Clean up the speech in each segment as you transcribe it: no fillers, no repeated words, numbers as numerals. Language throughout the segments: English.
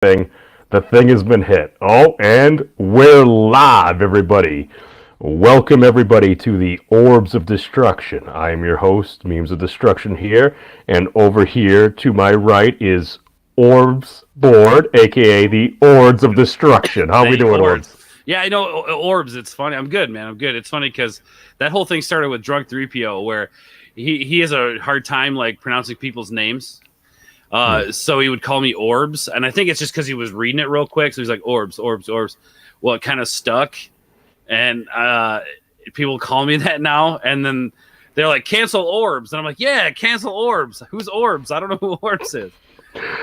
thing. The thing has been hit. Oh, and we're live, everybody. Welcome, everybody, to the Orbs of Destruction. I am your host, Memes of Destruction here, and over here to my right is Orbs Board, aka the Ords of Destruction. How we The doing, Orbs. Ords? Yeah, I know Orbs. It's funny. I'm good, man. I'm good. It's funny because that whole thing started with Drunk 3PO, where he has a hard time like pronouncing people's names. So he would call me Orbs, and I think it's just because he was reading it real quick. So he's like Orbs, Orbs, Orbs. Well, it kind of stuck, and people call me that now. And then they're like, cancel Orbs, and I'm like, yeah, cancel Orbs. Who's Orbs? I don't know who Orbs is.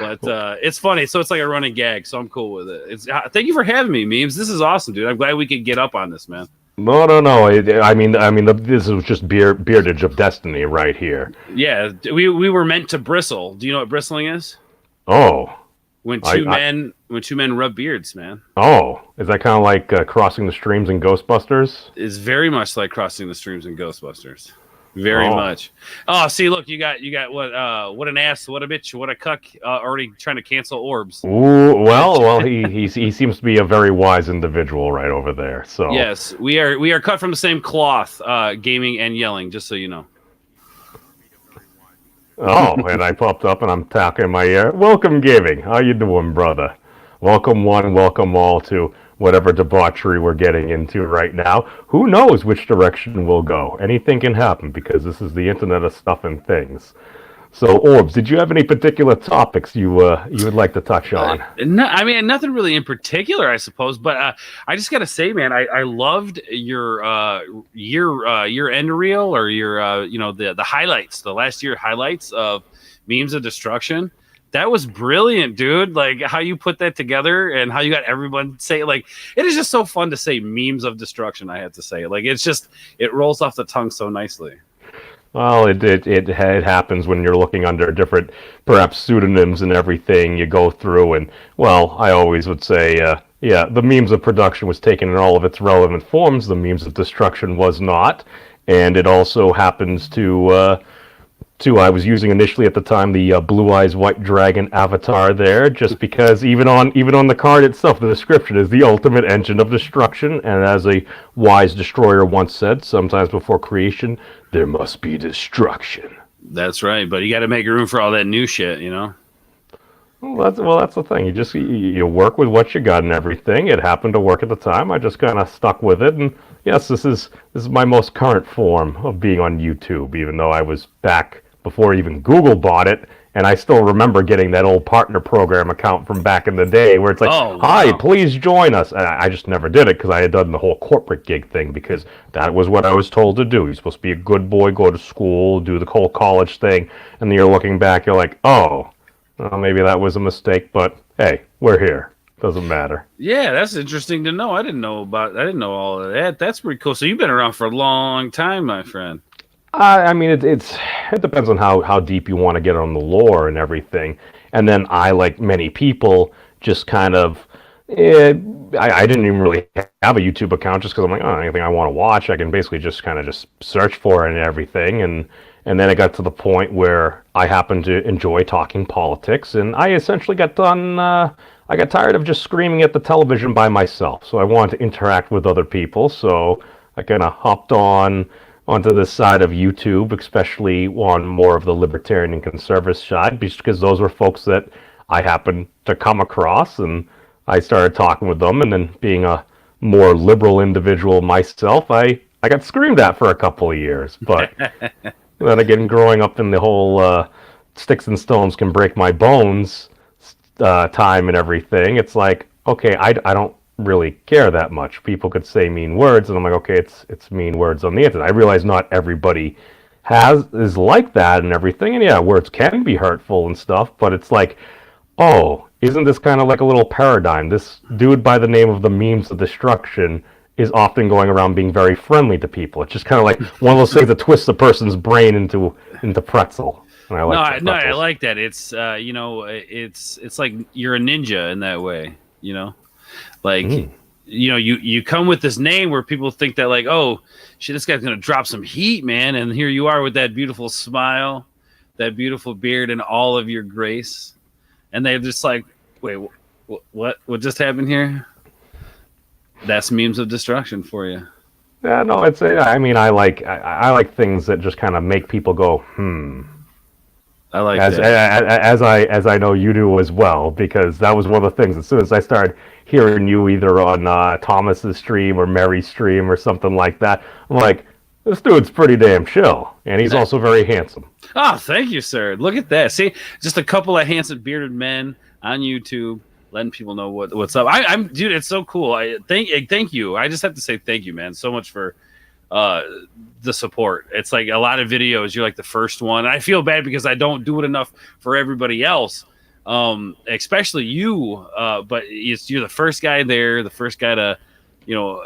But it's funny, so it's like a running gag. So I'm cool with it. Thank you for having me, Memes. This is awesome, dude. I'm glad we could get up on this, man. No, no, no. This is just beardage of destiny right here. Yeah, we were meant to bristle. Do you know what bristling is? Oh, When I, two I men when two men rub beards, man. oh, is that kind of like crossing the streams in Ghostbusters? Is very much like crossing the streams in Ghostbusters. Very Oh. much. Oh, see, look, you got what an ass, what a bitch, what a cuck. Already trying to cancel Orbs. Ooh, well, he seems to be a very wise individual right over there. So Yes, we are cut from the same cloth, gaming and yelling. Just so you know. oh, and I popped up and I'm talking in my ear. Welcome, gaming. How you doing, brother? Welcome one, welcome all to whatever debauchery we're getting into right now. Who knows which direction we'll go? Anything can happen because this is the Internet of Stuff and Things. So, Orbs, did you have any particular topics you would like to touch on? No, I mean nothing really in particular, I suppose. But I just gotta say, man, I loved your end reel or your the highlights, the last year highlights of Memes of Destruction. That was brilliant, dude. Like how you put that together and how you got everyone say like it is just so fun to say Memes of Destruction. I have to say, like it rolls off the tongue so nicely. Well, it happens when you're looking under different, perhaps pseudonyms and everything. You go through and, well, I always would say, yeah, the memes of production was taken in all of its relevant forms. The memes of destruction was not, and it also happens to I was using initially at the time the Blue Eyes White Dragon avatar there, just because even on the card itself, the description is the ultimate engine of destruction, and as a wise destroyer once said, sometimes before creation, there must be destruction. That's right, but you got to make room for all that new shit, you know. That's the thing. You work with what you got and everything. It happened to work at the time. I just kind of stuck with it, and yes, this is my most current form of being on YouTube. Even though I was back before even Google bought it, and I still remember getting that old partner program account from back in the day, where it's like, Oh "Hi, wow. please join us." And I just never did it because I had done the whole corporate gig thing because that was what I was told to do. You're supposed to be a good boy, go to school, do the whole college thing, and then you're looking back, you're like, "Oh." Well, maybe that was a mistake, but hey, we're here. Doesn't matter. Yeah, that's interesting to know. I didn't know all of that. That's pretty cool. So you've been around for a long time, my friend. I mean, it depends on how deep you want to get on the lore and everything. And then I, like many people, just kind of. I didn't even really have a YouTube account just because I'm like, oh, anything I want to watch, I can basically just kind of just search for it and everything. And then it got to the point where I happened to enjoy talking politics, and I essentially got done. I got tired of just screaming at the television by myself, so I wanted to interact with other people. So I kind of hopped onto this side of YouTube, especially on more of the libertarian and conservative side, because those were folks that I happened to come across, and I started talking with them. And then being a more liberal individual myself, I got screamed at for a couple of years, but. Then again, growing up in the whole sticks and stones can break my bones time and everything, it's like, okay, I don't really care that much. People could say mean words, and I'm like, okay, it's mean words on the internet. I realize not everybody is like that and everything, and yeah, words can be hurtful and stuff, but it's like, oh, isn't this kind of like a little paradigm? This dude by the name of the Memes of Destruction is often going around being very friendly to people. It's just kind of like one of those things that twists a person's brain into pretzel. And I like No, I pretzels. like that. It's it's like you're a ninja in that way, you know. Like Mm. you come with this name where people think that like, oh shit, this guy's gonna drop some heat, man, and here you are with that beautiful smile, that beautiful beard, and all of your grace, and they're just like, wait, What just happened here? That's memes of destruction for you. Yeah, no, it's. I mean, I like things that just kind of make people go, I like as that. as I know you do as well, because that was one of the things. As soon as I started hearing you either on Thomas's stream or Mary's stream or something like that, I'm like, this dude's pretty damn chill, and he's also very handsome. Oh, thank you, sir. Look at that. See, just a couple of handsome bearded men on YouTube letting people know what's up. I'm dude, it's so cool. I thank you. I just have to say thank you, man, so much for uh the support. It's like a lot of videos, you're like the first one. I feel bad because I don't do it enough for everybody else. Especially you, but you're the first guy there, the first guy to,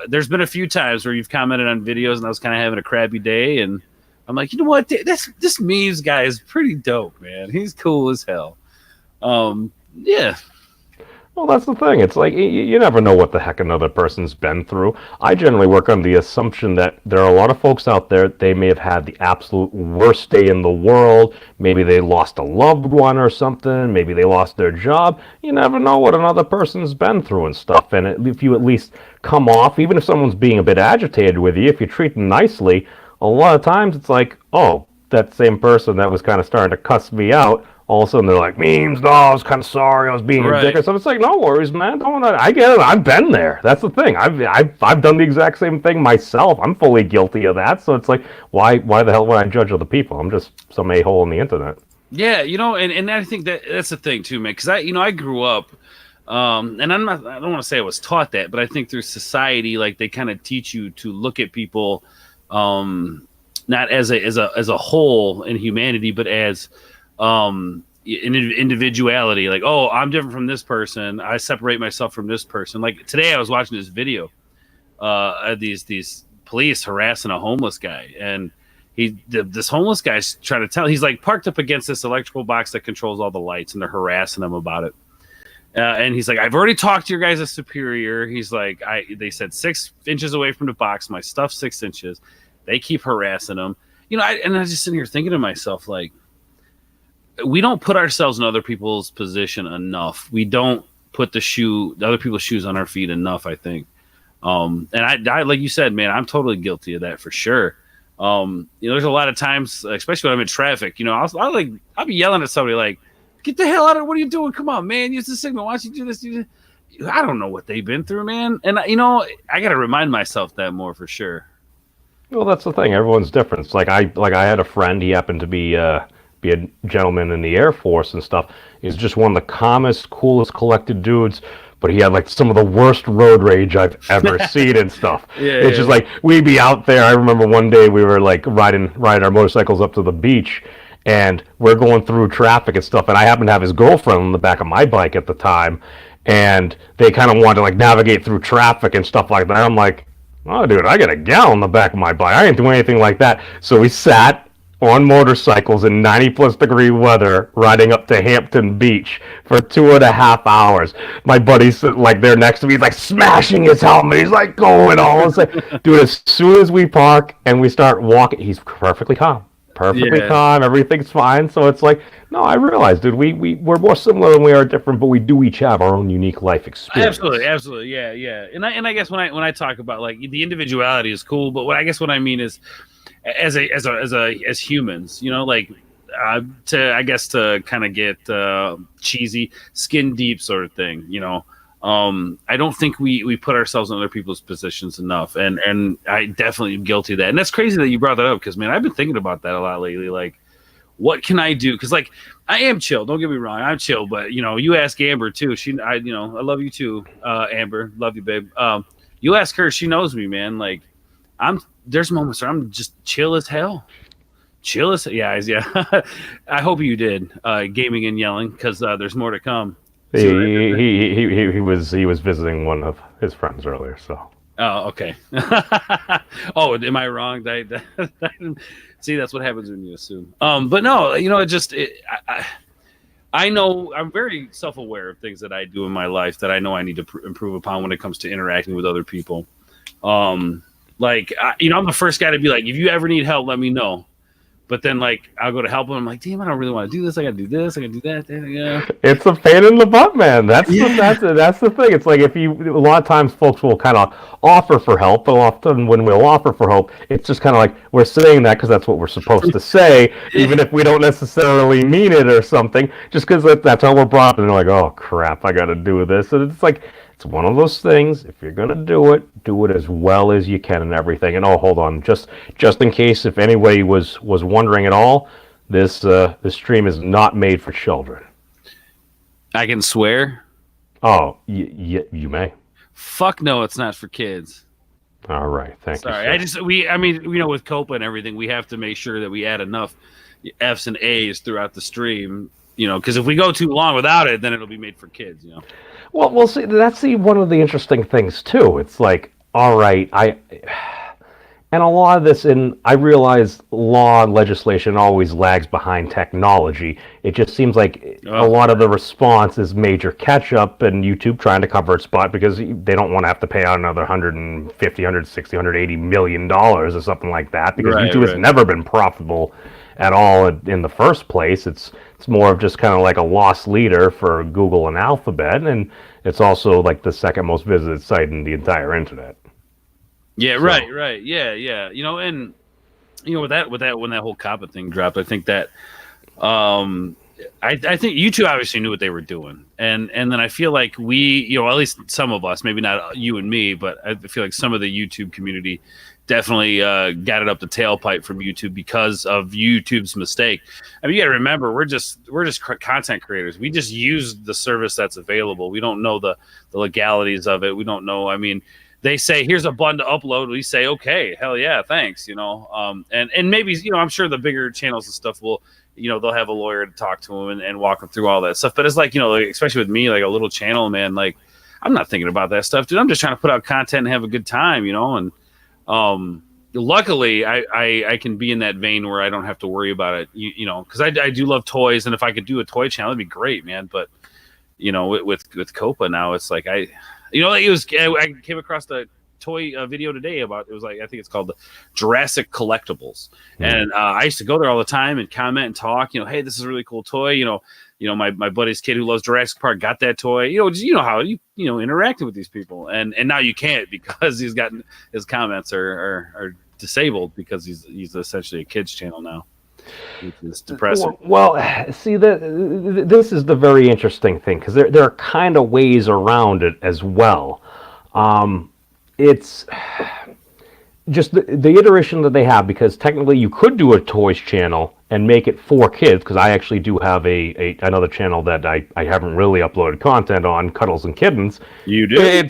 there's been a few times where you've commented on videos and I was kind of having a crappy day, and I'm like, you know what? This memes guy is pretty dope, man. He's cool as hell. Yeah. Well, that's the thing. It's like you never know what the heck another person's been through. I generally work on the assumption that there are a lot of folks out there, they may have had the absolute worst day in the world. Maybe they lost a loved one or something. Maybe they lost their job. You never know what another person's been through and stuff. And if you at least come off, even if someone's being a bit agitated with you, if you treat them nicely, a lot of times it's like, oh, that same person that was kind of starting to cuss me out, all of a sudden they're like, memes, no, I was kind of sorry, I was being a dick or something. It's like, no worries, man. Don't. I get it. I've been there. That's the thing. I've done the exact same thing myself. I'm fully guilty of that. So it's like, why the hell would I judge other people? I'm just some a-hole on the internet. Yeah, and I think that's the thing too, man. Because I grew up, and I don't want to say I was taught that, but I think through society, like they kind of teach you to look at people, not as a whole in humanity, but as individuality. Like, oh, I'm different from this person. I separate myself from this person. Like today, I was watching this video of these police harassing a homeless guy, and this homeless guy's trying to tell. He's like parked up against this electrical box that controls all the lights, and they're harassing him about it. And he's like, I've already talked to your guys' superior. He's like, they said 6 inches away from the box. My stuff's 6 inches. They keep harassing him. And I was just sitting here thinking to myself, like, we don't put ourselves in other people's position enough. We don't put the other people's shoes on our feet enough, I think. And I like you said, man, I'm totally guilty of that for sure. There's a lot of times, especially when I'm in traffic, I'll be yelling at somebody like, get the hell out of it. What are you doing? Come on, man. Use the signal. Why don't you do this? I don't know what they've been through, man. And, I got to remind myself that more for sure. Well, that's the thing. Everyone's different. It's like I had a friend. He happened to be a gentleman in the Air Force and stuff. He's just one of the calmest, coolest, collected dudes. But he had like some of the worst road rage I've ever seen and stuff. It's just like we'd be out there. I remember one day we were like riding our motorcycles up to the beach, and we're going through traffic and stuff. And I happened to have his girlfriend on the back of my bike at the time, and they kind of wanted to like navigate through traffic and stuff like that. I'm like, oh, dude, I got a gal on the back of my bike. I ain't doing anything like that. So we sat on motorcycles in 90-plus degree weather riding up to Hampton Beach for 2.5 hours. My buddy's like there next to me. He's like smashing his helmet. He's like going all. It's like, dude, as soon as we park and we start walking, he's perfectly calm. Calm. Everything's fine. So it's like, no, I realize, dude, we're more similar than we are different, but we do each have our own unique life experience. Absolutely. Yeah. And I guess when I talk about like the individuality is cool, but what I mean is as humans, like to kind of get cheesy, skin deep sort of thing, I don't think we put ourselves in other people's positions enough, and I definitely am guilty of that. And that's crazy that you brought that up, because man, I've been thinking about that a lot lately. Like, what can I do? Because like I am chill. Don't get me wrong, I'm chill. But you ask Amber too. I love you too, Amber. Love you, babe. You ask her. She knows me, man. Like there's moments where I'm just chill as hell. Yeah. I hope you did gaming and yelling, because there's more to come. He was visiting one of his friends earlier, so. Oh, okay. Oh, am I wrong? See, that's what happens when you assume. But no, I know I'm very self-aware of things that I do in my life that I know I need to improve upon when it comes to interacting with other people. I'm the first guy to be like, if you ever need help, let me know. But then, like, I'll go to help him. I'm like, damn, I don't really want to do this. I got to do this. I got to do that. Yeah. It's a pain in the butt, man. That's Yeah. that's the thing. It's like if you a lot of times folks will kind of offer for help, but often when we'll offer for help, it's just kind of like we're saying that because that's what we're supposed to say, even if we don't necessarily mean it or something. Just because that's how we're brought up, and they're like, oh crap, I got to do this, and it's like it's one of those things. If you're gonna do it as well as you can and everything. And oh, hold on, just in case if anybody was wondering at all, this stream is not made for children. I can swear. Oh, you may. Fuck no, it's not for kids. All right, thank you. Sorry, I mean, you know, with Copa and everything, we have to make sure that we add enough F's and A's throughout the stream. You know, because if we go too long without it, then it'll be made for kids. You know. Well, we'll see. That's one of the interesting things too. It's like, all right, and a lot of this, and I realize law and legislation always lags behind technology. It just seems like a lot of the response is major catch-up and YouTube trying to cover its spot because they don't want to have to pay out another 150, 160, 180 million dollars or something like that because YouTube has never been profitable at all in the first place. It's more of just kind of like a lost leader for Google and Alphabet, and it's also like the second most visited site in the entire internet. Yeah, so. Right. Yeah. You know, and you know, with that when that whole COPPA thing dropped, I think that I think YouTube obviously knew what they were doing, and then I feel like we, you know, at least some of us, maybe not you and me, but I feel like some of the YouTube community definitely got it up the tailpipe from YouTube because of YouTube's mistake. I mean, you got to remember, we're just content creators. We just use the service that's available. We don't know the legalities of it. We don't know. I mean, they say here's a button to upload. We say okay, hell yeah, thanks. You know, and maybe, you know, I'm sure the bigger channels and stuff will, you know, they'll have a lawyer to talk to them and walk them through all that stuff. But it's like, you know, like, especially with me, like a little channel, man, like I'm not thinking about that stuff, dude. I'm just trying to put out content and have a good time, you know. And luckily I can be in that vein where I don't have to worry about it, you know, because I do love toys, and if I could do a toy channel, it'd be great, man. But you know, with Copa now, it's like I came across the toy video today about, it was like, I think it's called the Jurassic Collectibles, and I used to go there all the time and comment and talk, you know, hey, this is a really cool toy, you know, my buddy's kid who loves Jurassic Park got that toy, you know, just, you know how you know interacting with these people, and now you can't because he's gotten his comments are disabled because he's essentially a kids channel now, which is depressing. Well, see, this is the very interesting thing because there are kind of ways around it as well. It's just the iteration that they have, because technically you could do a toys channel and make it for kids, because I actually do have another channel that I haven't really uploaded content on, Cuddles and Kittens. You do?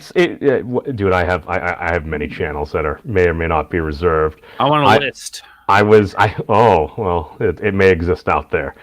Dude, I have many channels that may or may not be reserved. I'm on a list. It may exist out there.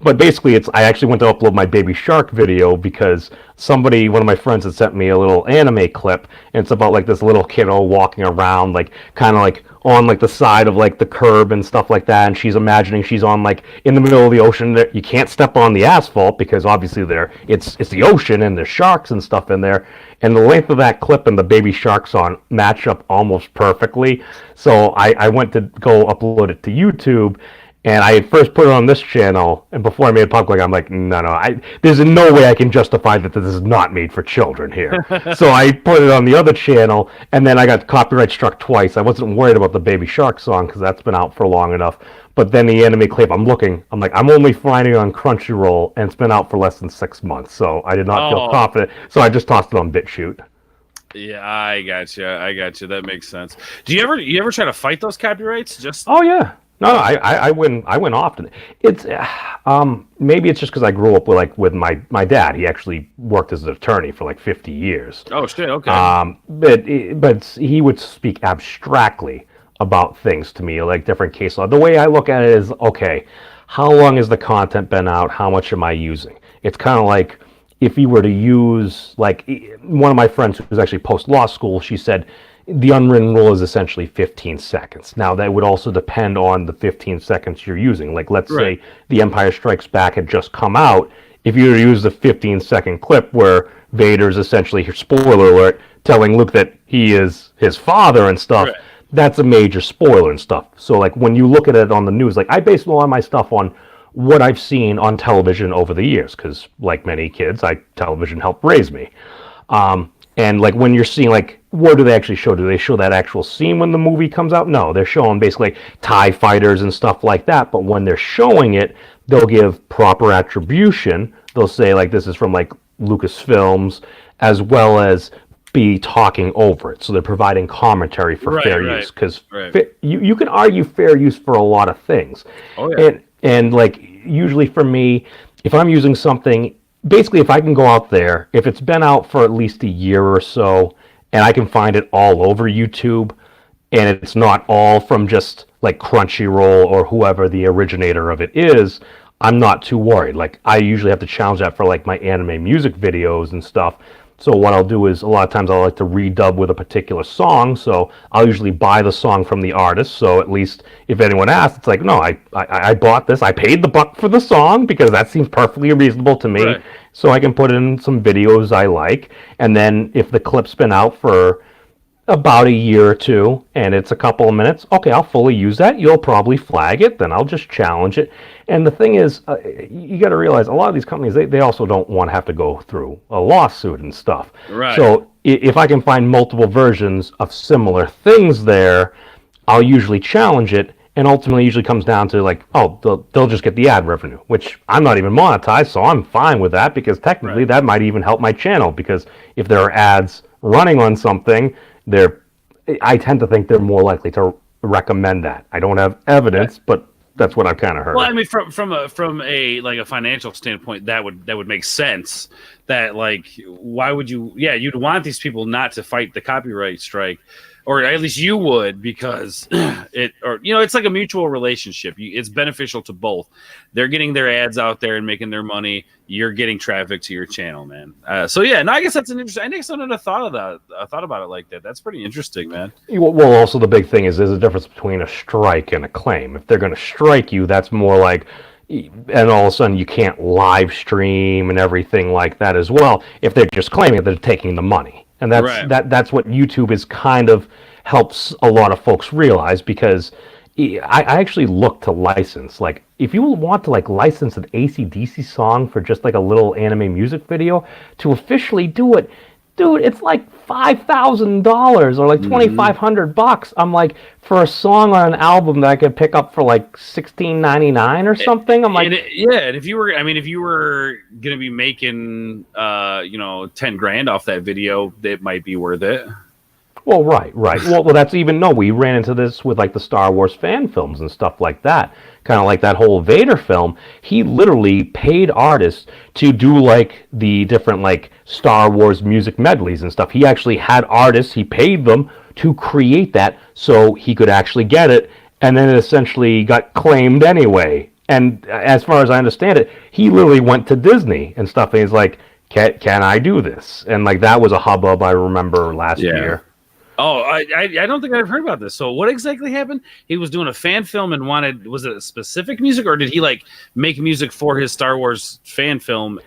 But basically, I actually went to upload my Baby Shark video because one of my friends had sent me a little anime clip, and it's about like this little kiddo walking around, like kind of like on like the side of like the curb and stuff like that, and she's imagining she's on like in the middle of the ocean. You can't step on the asphalt because obviously it's the ocean and there's sharks and stuff in there. And the length of that clip and the Baby Shark song match up almost perfectly. So I went to go upload it to YouTube. And I had first put it on this channel, and before I made it public, I'm like, no, there's no way I can justify that this is not made for children here. So I put it on the other channel, and then I got copyright struck twice. I wasn't worried about the Baby Shark song, because that's been out for long enough. But then the anime clip, I'm like, I'm only finding it on Crunchyroll, and it's been out for less than 6 months. So I did not feel confident, so I just tossed it on BitChute. Yeah, I got you. That makes sense. Do you ever try to fight those copyrights? Oh, yeah. No, I win often. It's maybe it's just because I grew up with my dad. He actually worked as an attorney for like 50 years. Oh shit, okay. But he would speak abstractly about things to me, like different case law. The way I look at it is, okay, how long has the content been out? How much am I using? It's kind of like if you were to use, like, one of my friends who was actually post-law school, she said, the unwritten rule is essentially 15 seconds. Now, that would also depend on the 15 seconds you're using. Like, let's say The Empire Strikes Back had just come out. If you were to use the 15-second clip where Vader's essentially, spoiler alert, telling Luke that he is his father and stuff, that's a major spoiler and stuff. So like when you look at it on the news, like I base a lot of my stuff on what I've seen on television over the years, because like many kids, television helped raise me. And like when you're seeing like what do they actually show? Do they show that actual scene when the movie comes out? No, they're showing basically TIE fighters and stuff like that. But when they're showing it, they'll give proper attribution. They'll say like this is from like Lucasfilms, as well as be talking over it. So they're providing commentary for fair use, because you can argue fair use for a lot of things. Oh yeah. And like usually for me, if I'm using something, basically if I can go out there, if it's been out for at least a year or so, and I can find it all over YouTube, and it's not all from just like Crunchyroll or whoever the originator of it is, I'm not too worried. Like I usually have to challenge that for like my anime music videos and stuff. So what I'll do is a lot of times I like to redub with a particular song. So I'll usually buy the song from the artist. So at least if anyone asks, it's like, no, I bought this. I paid the buck for the song because that seems perfectly reasonable to me. Right. So I can put in some videos I like. And then if the clip's been out for about a year or two and it's a couple of minutes, okay, I'll fully use that. You'll probably flag it, then I'll just challenge it. And the thing is, you got to realize a lot of these companies, they also don't want to have to go through a lawsuit and stuff. Right. So if I can find multiple versions of similar things there, I'll usually challenge it, and ultimately usually comes down to like, oh, they'll just get the ad revenue, which I'm not even monetized, so I'm fine with that, because technically that might even help my channel, because if there are ads running on something, I tend to think they're more likely to recommend that. I don't have evidence, but that's what I've kind of heard. Well, I mean, from a like a financial standpoint, that would make sense. That like, why would you? Yeah, you'd want these people not to fight the copyright strike, or at least you would, because it's like a mutual relationship. It's beneficial to both. They're getting their ads out there and making their money. You're getting traffic to your channel, man. So yeah, no, I guess that's an interesting. I guess I never thought of that. I thought about it like that. That's pretty interesting, man. Well, also the big thing is there's a difference between a strike and a claim. If they're going to strike you, that's more like, and all of a sudden you can't live stream and everything like that as well. If they're just claiming it, they're taking the money, and that's what YouTube is kind of helps a lot of folks realize, because I actually look to license. Like, if you want to like license an AC/DC song for just like a little anime music video, to officially do it, dude, it's like $5,000 or like $2,500. I'm like, for a song on an album that I could pick up for like $16.99 or something. I'm like, and if you were gonna be making 10 grand off that video, it might be worth it. Well, right. Well, that's we ran into this with like the Star Wars fan films and stuff like that. Kind of like that whole Vader film. He literally paid artists to do like the different like Star Wars music medleys and stuff. He actually had artists, he paid them to create that so he could actually get it, and then it essentially got claimed anyway. And as far as I understand it, he literally went to Disney and stuff, and he's like, can I do this? And like that was a hubbub, I remember last year. Oh, I don't think I've heard about this. So what exactly happened? He was doing a fan film and was it a specific music, or did he like make music for his Star Wars fan film,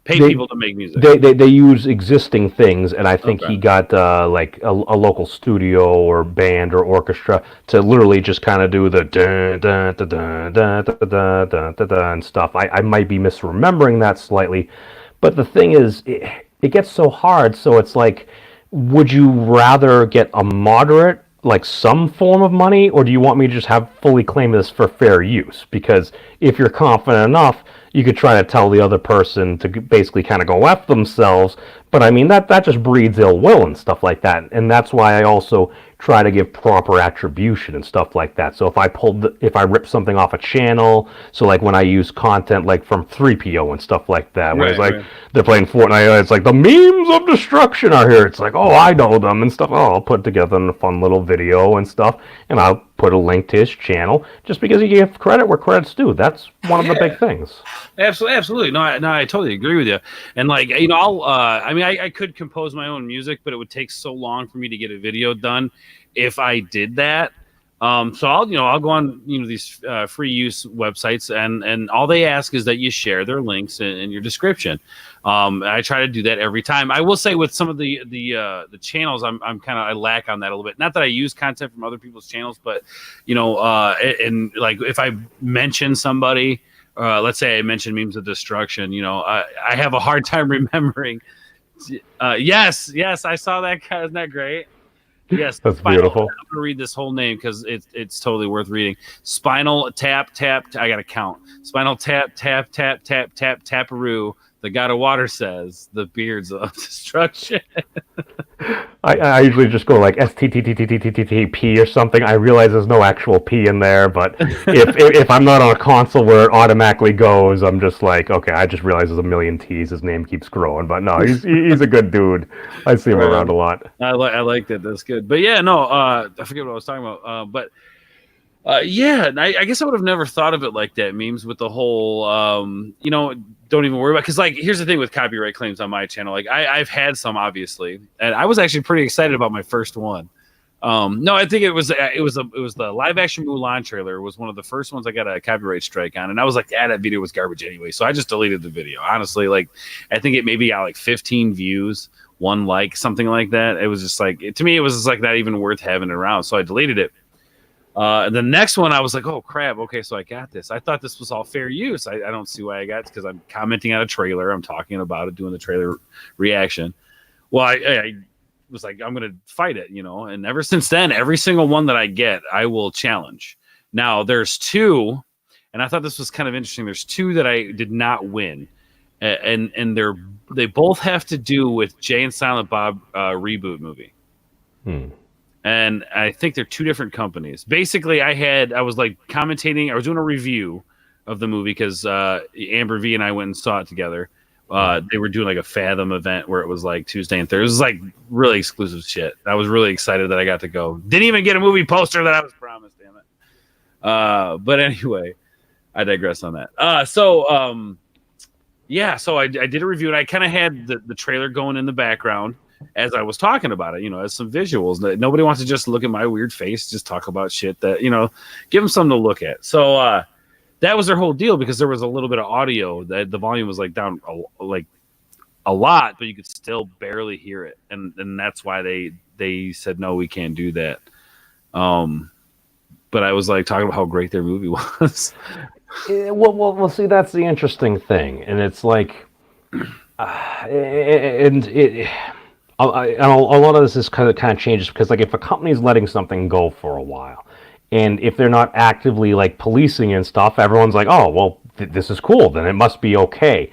pay people to make music? They use existing things, and I think he got like a local studio or band or orchestra to literally just kind of do the dun, dun, dun, dun, dun, dun, dun, dun, dun, dun, and stuff. I might be misremembering that slightly, but the thing is, it gets so hard, so it's like, would you rather get a moderate, like some form of money, or do you want me to just have fully claim this for fair use? Because if you're confident enough, you could try to tell the other person to basically kind of go F themselves. But I mean, that just breeds ill will and stuff like that. And that's why I also try to give proper attribution and stuff like that. So if I rip something off a channel, so like when I use content like from 3PO and stuff like that, where it's like they're playing Fortnite, it's like the memes of destruction are here. It's like, oh, I know them and stuff. Oh, I'll put together a fun little video and stuff, and I'll put a link to his channel, just because you give credit where credit's due. That's one of the big things. Absolutely. No, I totally agree with you. And like, I could compose my own music, but it would take so long for me to get a video done if I did that. So I'll go on these free use websites, and all they ask is that you share their links in your description. I try to do that every time. I will say with some of the channels, I'm kind of I lack on that a little bit. Not that I use content from other people's channels, but and like if I mention somebody, let's say I mention Memes of Destruction, I have a hard time remembering. Yes, I saw that guy. Isn't that great? Yes, That's beautiful. I'm gonna read this whole name because it's totally worth reading. Spinal tap tap. I gotta count. Spinal tap tap tap tap tap taparoo. The God of Water says the beards of destruction. I usually just go like STTTTTTTP or something. I realize there's no actual P in there, but if I'm not on a console where it automatically goes, I'm just like, okay, I just realize there's a million T's. His name keeps growing, but no, he's a good dude. I see him around a lot. I like that. That's good. But yeah, no, I forget what I was talking about. Yeah, I guess I would have never thought of it like that. Memes with the whole, don't even worry about. Because like, here's the thing with copyright claims on my channel. Like, I've had some obviously, and I was actually pretty excited about my first one. No, I think it was the live action Mulan trailer was one of the first ones I got a copyright strike on, and I was like, that video was garbage anyway, so I just deleted the video. Honestly, like, I think it maybe got like 15 views, 1 like, something like that. It was just like to me, it was just like not even worth having it around, so I deleted it. The next one, I was like, oh, crap. Okay, so I got this. I thought this was all fair use. I don't see why I got it because I'm commenting on a trailer. I'm talking about it, doing the trailer reaction. Well, I was like, I'm going to fight it, and ever since then, every single one that I get, I will challenge. Now, there's 2, and I thought this was kind of interesting. There's 2 that I did not win, and they both have to do with Jay and Silent Bob reboot movie. And I think they're 2 different companies. Basically, I was like commentating. I was doing a review of the movie because Amber V and I went and saw it together. They were doing like a Fathom event where it was like Tuesday and Thursday. It was like really exclusive shit. I was really excited that I got to go. Didn't even get a movie poster that I was promised. Damn it. But anyway, I digress on that. So I did a review, and I kind of had the trailer going in the background as I was talking about it, as some visuals. Nobody wants to just look at my weird face, just talk about shit that, give them something to look at. So that was their whole deal because there was a little bit of audio that the volume was like down a lot, but you could still barely hear it. And that's why they said, no, we can't do that. But I was like talking about how great their movie was. Well, see, that's the interesting thing. And it's like, a lot of this is kind of changes because, like, if a company's letting something go for a while, and if they're not actively like policing and stuff, everyone's like, oh, well, this is cool, then it must be okay.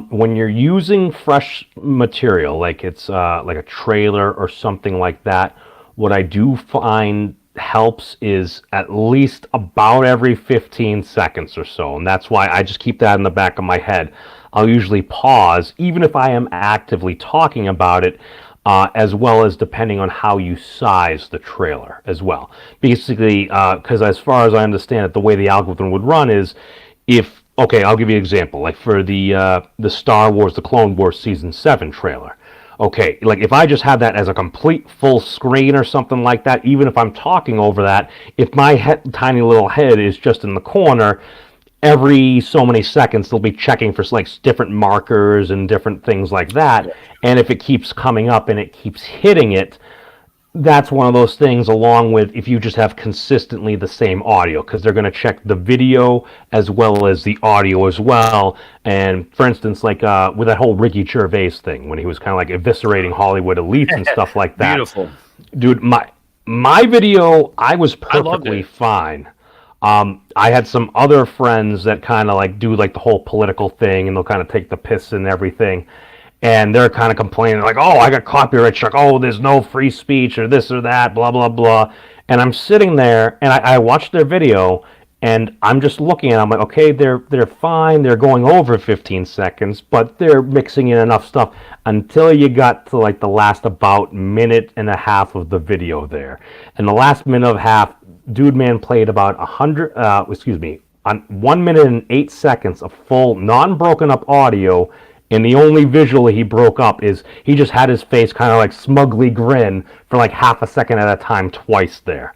When you're using fresh material, like it's like a trailer or something like that, what I do find helps is at least about every 15 seconds or so, and that's why I just keep that in the back of my head. I'll usually pause, even if I am actively talking about it, as well as depending on how you size the trailer as well. Basically, because as far as I understand it, the way the algorithm would run is okay, I'll give you an example. Like for the Star Wars, the Clone Wars Season 7 trailer. Okay, like if I just had that as a complete full screen or something like that, even if I'm talking over that, if my tiny little head is just in the corner, every so many seconds they'll be checking for like different markers and different things like that. And if it keeps coming up and it keeps hitting it, that's one of those things, along with if you just have consistently the same audio, because they're going to check the video as well as the audio as well. And for instance, like with that whole Ricky Gervais thing, when he was kind of like eviscerating Hollywood elites and stuff like that. Beautiful. Dude, my video, I was perfectly fine. I had some other friends that kind of like do like the whole political thing, and they'll kind of take the piss and everything. And they're kind of complaining like, oh, I got copyright struck. Oh, there's no free speech or this or that, blah, blah, blah. And I'm sitting there and I watched their video and I'm just looking and I'm like, okay, they're fine. They're going over 15 seconds, but they're mixing in enough stuff until you got to like the last about minute and a half of the video there. And the last minute and a half, Dude Man played about 1 minute and 8 seconds of full, non-broken up audio. And the only visual he broke up is he just had his face kind of like smugly grin for like half a second at a time twice there.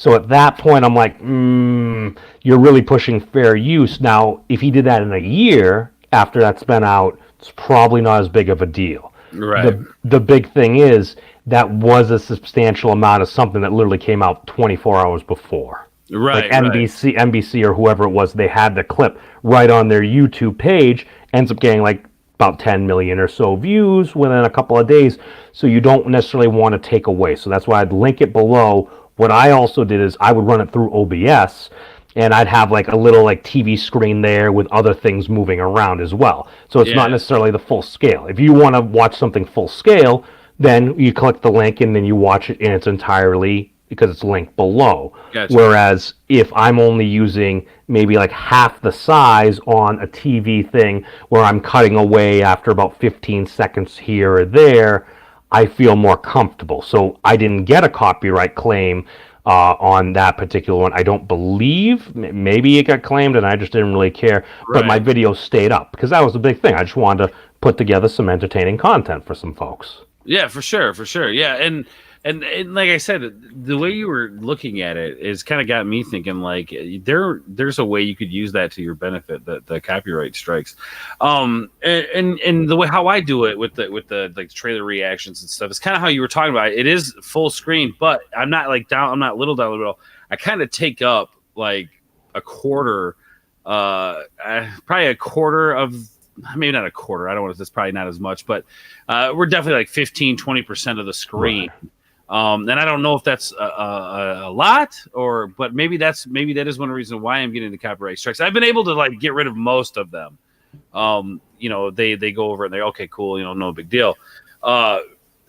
So at that point, I'm like, you're really pushing fair use. Now, if he did that in a year after that's been out, it's probably not as big of a deal. Right. The big thing is that was a substantial amount of something that literally came out 24 hours before. Like Right. Right. NBC or whoever it was, they had the clip right on their YouTube page, ends up getting like about 10 million or so views within a couple of days. So you don't necessarily want to take away. So that's why I'd link it below. What I also did is I would run it through OBS, and I'd have like a little like TV screen there with other things moving around as well. So it's not Yeah. necessarily the full scale. If you want to watch something full scale, then you click the link and then you watch it in its entirely because it's linked below. Gotcha. Whereas if I'm only using maybe like half the size on a TV thing where I'm cutting away after about 15 seconds here or there, I feel more comfortable. So I didn't get a copyright claim on that particular one. I don't believe. Maybe it got claimed and I just didn't really care. But my Right. video stayed up because that was a big thing. I just wanted to put together some entertaining content for some folks. Yeah, for sure, for sure. Yeah, and like I said, the way you were looking at it is kind of got me thinking like there's a way you could use that to your benefit, the copyright strikes. And the way how I do it with the like trailer reactions and stuff is kind of how you were talking about. It is full screen, but I'm not like down. I'm not little down the middle. I kind of take up like a quarter, probably a quarter of, maybe not a quarter. I don't want to, that's probably not as much, but we're definitely like 15-20% of the screen. Right. And I don't know if that's a lot or, but maybe that is one reason why I'm getting the copyright strikes. I've been able to like get rid of most of them. They go over and they're okay, cool. No big deal.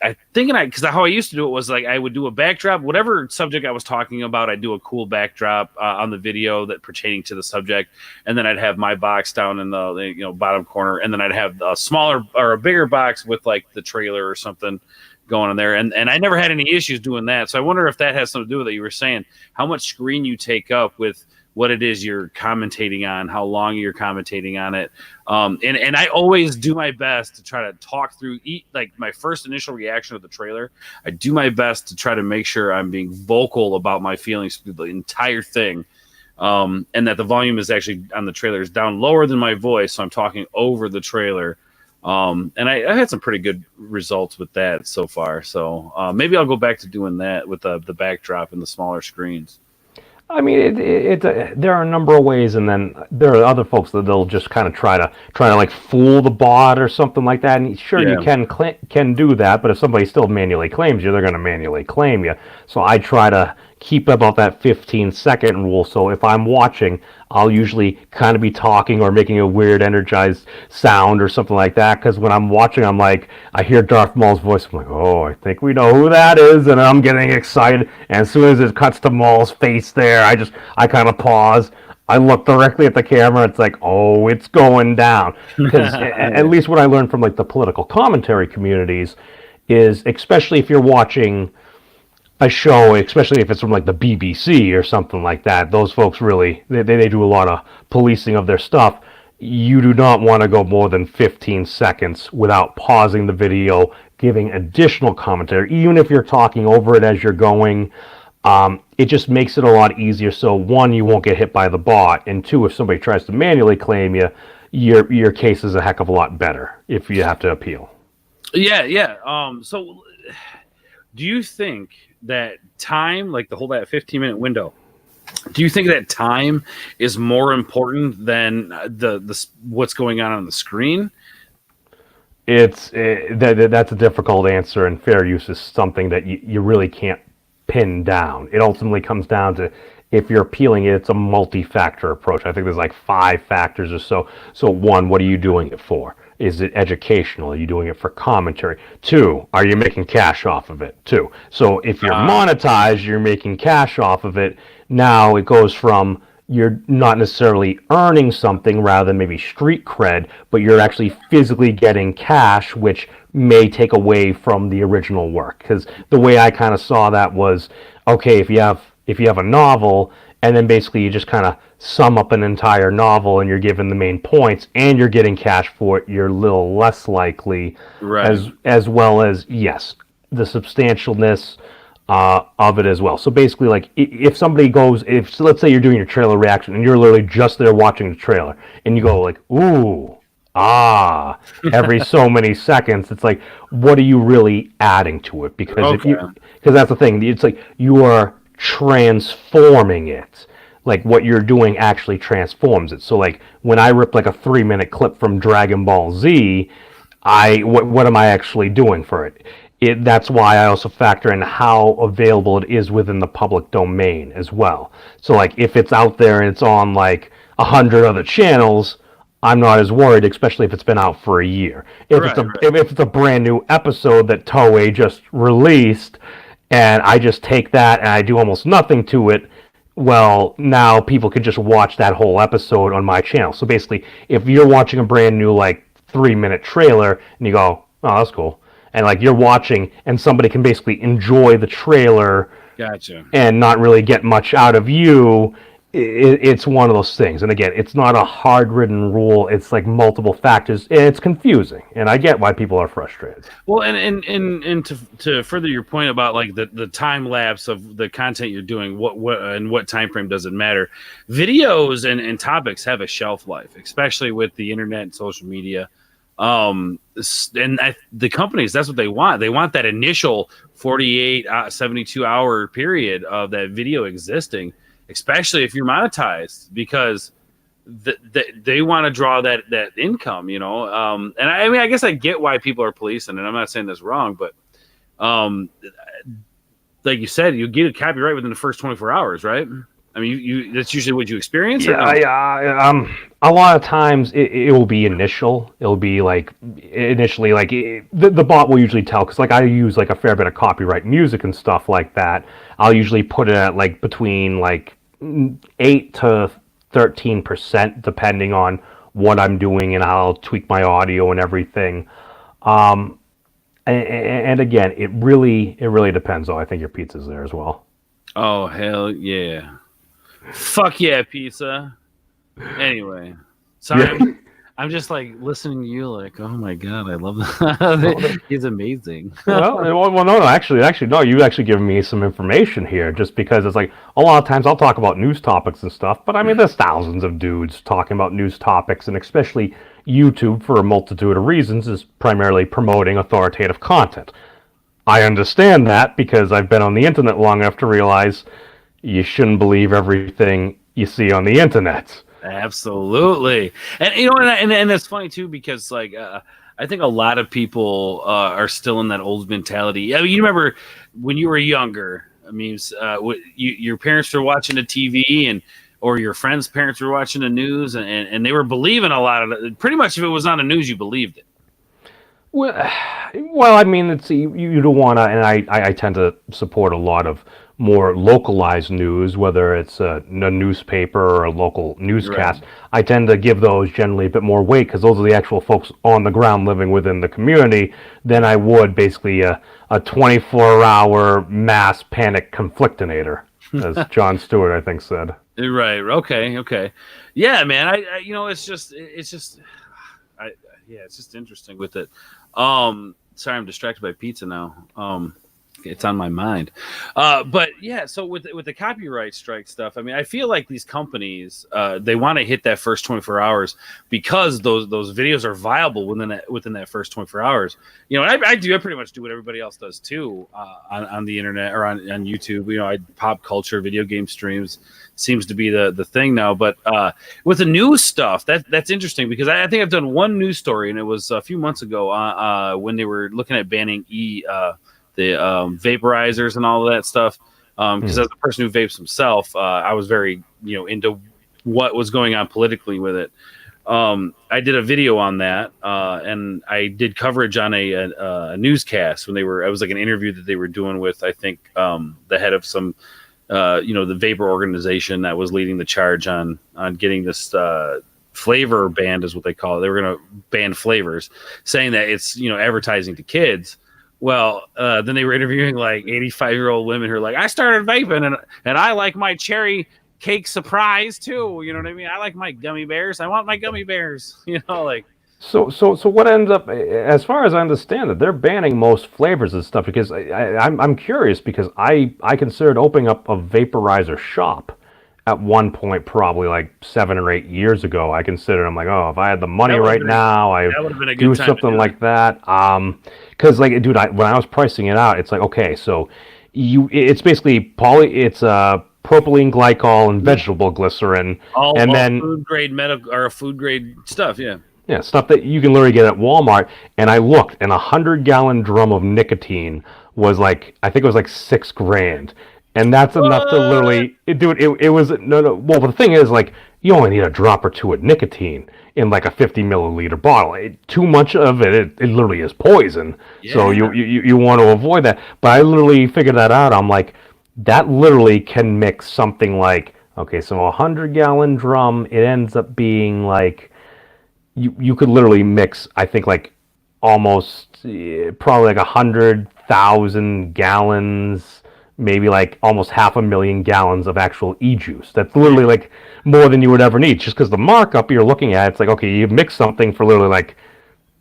I think, because how I used to do it was like I would do a backdrop, whatever subject I was talking about, I'd do a cool backdrop on the video that pertaining to the subject, and then I'd have my box down in the bottom corner, and then I'd have a smaller or a bigger box with like the trailer or something going on there, and I never had any issues doing that. So I wonder if that has something to do with it. You were saying how much screen you take up with what it is you're commentating on, how long you're commentating on it. And I always do my best to try to talk through like my first initial reaction of the trailer. I do my best to try to make sure I'm being vocal about my feelings through the entire thing. And that the volume is actually on the trailer is down lower than my voice. So I'm talking over the trailer. And I had some pretty good results with that so far. So maybe I'll go back to doing that with the backdrop and the smaller screens. I mean, there are a number of ways, and then there are other folks that they'll just kind of try to like fool the bot or something like that. And sure, Yeah. you can do that, but if somebody still manually claims you, they're going to manually claim you. So I try to keep about that 15-second rule. So if I'm watching, I'll usually kind of be talking or making a weird energized sound or something like that, because when I'm watching, I'm like, I hear Darth Maul's voice, I'm like, oh, I think we know who that is, and I'm getting excited. And as soon as it cuts to Maul's face there, I kind of pause. I look directly at the camera. It's like, oh, it's going down. Because at least what I learned from like the political commentary communities is, especially if you're watching a show, especially if it's from like the BBC or something like that, those folks really, they do a lot of policing of their stuff. You do not want to go more than 15 seconds without pausing the video, giving additional commentary, even if you're talking over it as you're going. It just makes it a lot easier. So one, you won't get hit by the bot, and two, if somebody tries to manually claim you, your case is a heck of a lot better if you have to appeal. Yeah. So do you think that time, like that 15-minute window, do you think that time is more important than the what's going on the screen? That's a difficult answer, and fair use is something that you really can't pin down. It ultimately comes down to, if you're appealing it, it's a multi-factor approach. I think there's like 5 factors or so. So one, what are you doing it for? Is it educational? Are you doing it for commentary? 2, are you making cash off of it? 2. So if you're monetized, you're making cash off of it. Now it goes from, you're not necessarily earning something rather than maybe street cred, but you're actually physically getting cash, which may take away from the original work. Because the way I kind of saw that was, okay, if you have a novel, and then basically you just kind of sum up an entire novel and you're given the main points and you're getting cash for it, you're a little less likely. Right. As well as, yes, the substantialness, of it as well. So basically, like if somebody goes, if so let's say you're doing your trailer reaction and you're literally just there watching the trailer, and you go like, ooh, ah, every so many seconds, it's like, what are you really adding to it? Because if you, because that's the thing, it's like you are transforming it. Like what you're doing actually transforms it. So like when I rip like a 3 minute clip from Dragon Ball Z, what am I actually doing for it? That's why I also factor in how available it is within the public domain as well. So like if it's out there and it's on like 100 other channels, I'm not as worried, especially if it's been out for a year. If it's a brand new episode that Toei just released, and I just take that and I do almost nothing to it, well, now people can just watch that whole episode on my channel. So basically, if you're watching a brand new like 3 minute trailer and you go, oh, that's cool, and like you're watching and somebody can basically enjoy the trailer, gotcha, and not really get much out of you, it's one of those things. And again, it's not a hard written rule. It's like multiple factors. It's confusing, and I get why people are frustrated. Well, and to further your point about like the time lapse of the content you're doing, what time frame does it matter? Videos and topics have a shelf life, especially with the internet and social media. The companies, that's what they want. They want that initial 48, 72 hour period of that video existing, especially if you're monetized, because they want to draw that income, you know. And I mean, I guess I get why people are policing, and I'm not saying that's wrong, but like you said, you get a copyright within the first 24 hours, right? I mean, you that's usually what you experience. Yeah, a lot of times it will be initial. It'll be like initially, like the bot will usually tell, because like I use like a fair bit of copyright music and stuff like that. I'll usually put it at like between like 8 to 13%, depending on what I'm doing, and I'll tweak my audio and everything. And again, it really depends. Oh, I think your pizza's there as well. Oh, hell yeah. Fuck yeah, pizza. Anyway, sorry. Yeah. I'm just like listening to you, like, oh my god, I love that. He's amazing. No. Actually, no. You actually given me some information here, just because it's like a lot of times I'll talk about news topics and stuff, but I mean, there's thousands of dudes talking about news topics, and especially YouTube, for a multitude of reasons, is primarily promoting authoritative content. I understand that because I've been on the internet long enough to realize you shouldn't believe everything you see on the internet. Absolutely. And you know, and that's funny too, because like I think a lot of people are still in that old mentality. I mean, you remember when you were younger, I mean, your parents were watching the TV, or your friends' parents were watching the news, and they were believing a lot of it. Pretty much if it was on the news, you believed it. Well, I mean, it's you don't want to, and I tend to support a lot of more localized news, whether it's a newspaper or a local newscast. Right. I tend to give those generally a bit more weight, because those are the actual folks on the ground living within the community, than I would basically a 24-hour mass panic conflictinator, as Jon Stewart, I think, said. Right. Okay. Yeah, man. I you know, it's just interesting with it. Sorry, I'm distracted by pizza now. It's on my mind. But yeah, so with the copyright strike stuff, I mean, I feel like these companies, they want to hit that first 24 hours because those videos are viable within that first 24 hours. You know, I pretty much do what everybody else does too, on the internet or on YouTube. You know, I pop culture, video game streams seems to be the thing now. But with the news stuff, that's interesting, because I think I've done one news story, and it was a few months ago when they were looking at banning the vaporizers and all of that stuff. Because as a person who vapes himself, I was very into what was going on politically with it. I did a video on that, and I did coverage on a newscast when it was like an interview that they were doing with, I think, the head of some the vapor organization that was leading the charge on getting this flavor banned, is what they call it. They were going to ban flavors, saying that it's advertising to kids. Well, then they were interviewing like 85-year-old women who are like, I started vaping and I like my cherry cake surprise too. You know what I mean? I like my gummy bears. I want my gummy bears. Like, So what ends up, as far as I understand it, they're banning most flavors and stuff because I'm curious because I considered opening up a vaporizer shop at one point, probably like 7 or 8 years ago. I considered, I'm like, oh, if I had the money That would have right been now, I that would have been a do good time to something do it. like that. Because like, dude, when I was pricing it out, it's like, okay, so it's basically it's propylene glycol and vegetable glycerin, and All then food grade medical or food grade stuff. Yeah. yeah, stuff that you can literally get at Walmart. And I looked, and 100-gallon drum of nicotine was like, I think it was like 6 grand, and that's enough to What? literally, dude. It was no. Well, the thing is, like, you only need a drop or two of nicotine in like a 50 milliliter bottle. Too much of it literally is poison. So Yeah. you want to avoid that. But I literally figured that out. I'm like, that literally can mix something like, okay, so a 100-gallon drum, it ends up being like you could literally mix, I think, like almost probably like 100,000 gallons, maybe like almost 500,000 gallons of actual e-juice. That's literally like more than you would ever need, just because the markup you're looking at, it's like, okay, you mix something for literally like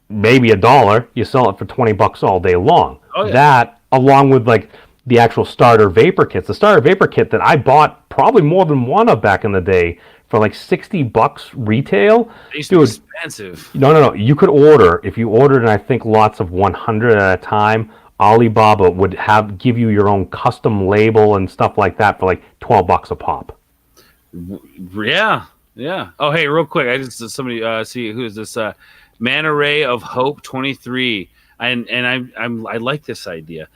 maybe $1, you sell it for $20 all day long. Oh yeah. That, along with like the actual starter vapor kits, the starter vapor kit that I bought probably more than one of back in the day for like $60 retail, They used to be dude. expensive. No. You could order, if you ordered, and I think lots of 100 at a time. Alibaba would give you your own custom label and stuff like that for like $12 a pop. Yeah. Yeah. Oh, hey, real quick, I just somebody see who is this Man Array of Hope 23, and I like this idea.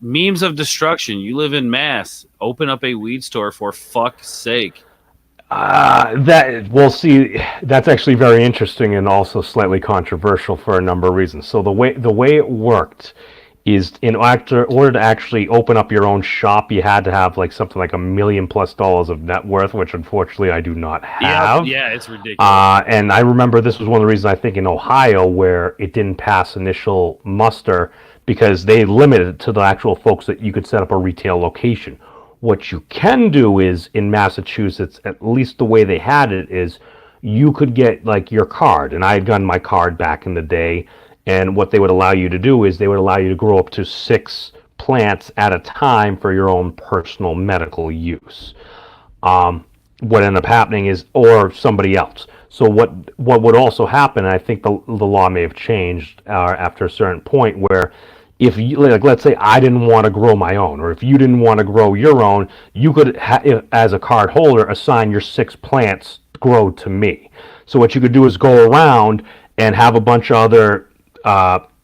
Memes of destruction. You live in Mass. Open up a weed store for fuck's sake. That we'll see. That's actually very interesting and also slightly controversial for a number of reasons. So the way it worked is order to actually open up your own shop, you had to have like something like $1 million+ of net worth, which unfortunately I do not Yeah, have. yeah, it's ridiculous. And I remember this was one of the reasons I think in Ohio where it didn't pass initial muster because they limited it to the actual folks that you could set up a retail location. What you can do is in Massachusetts, at least the way they had it is you could get like your card, and I had gotten my card back in the day, and what they would allow you to do is they would allow you to grow up to 6 plants at a time for your own personal medical use. What ended up happening is, or somebody else. So what would also happen, and I think the law may have changed after a certain point, where if you, like, let's say I didn't want to grow my own, or if you didn't want to grow your own, you could, as a card holder, assign your 6 plants to grow to me. So what you could do is go around and have a bunch of other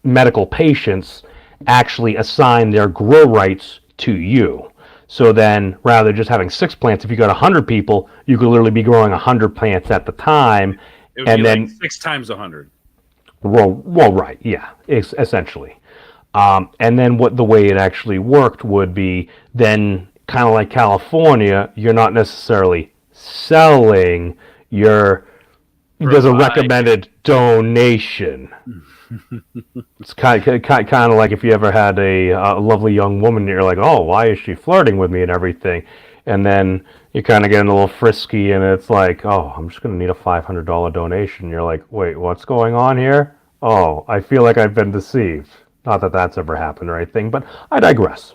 medical patients actually assign their grow rights to you. So then, rather than just having 6 plants, if you got 100 people, you could literally be growing 100 plants at the time, It would and be like then 6 times 100. well, right, yeah, essentially. And then what the way it actually worked would be then kind of like California, you're not necessarily selling, there's a recommended donation. It's kind of like if you ever had a lovely young woman and you're like, oh, why is she flirting with me and everything? And then you kind of getting a little frisky and it's like, oh, I'm just going to need a $500 donation. You're like, wait, what's going on here? Oh, I feel like I've been deceived. Not that that's ever happened or anything, but I digress.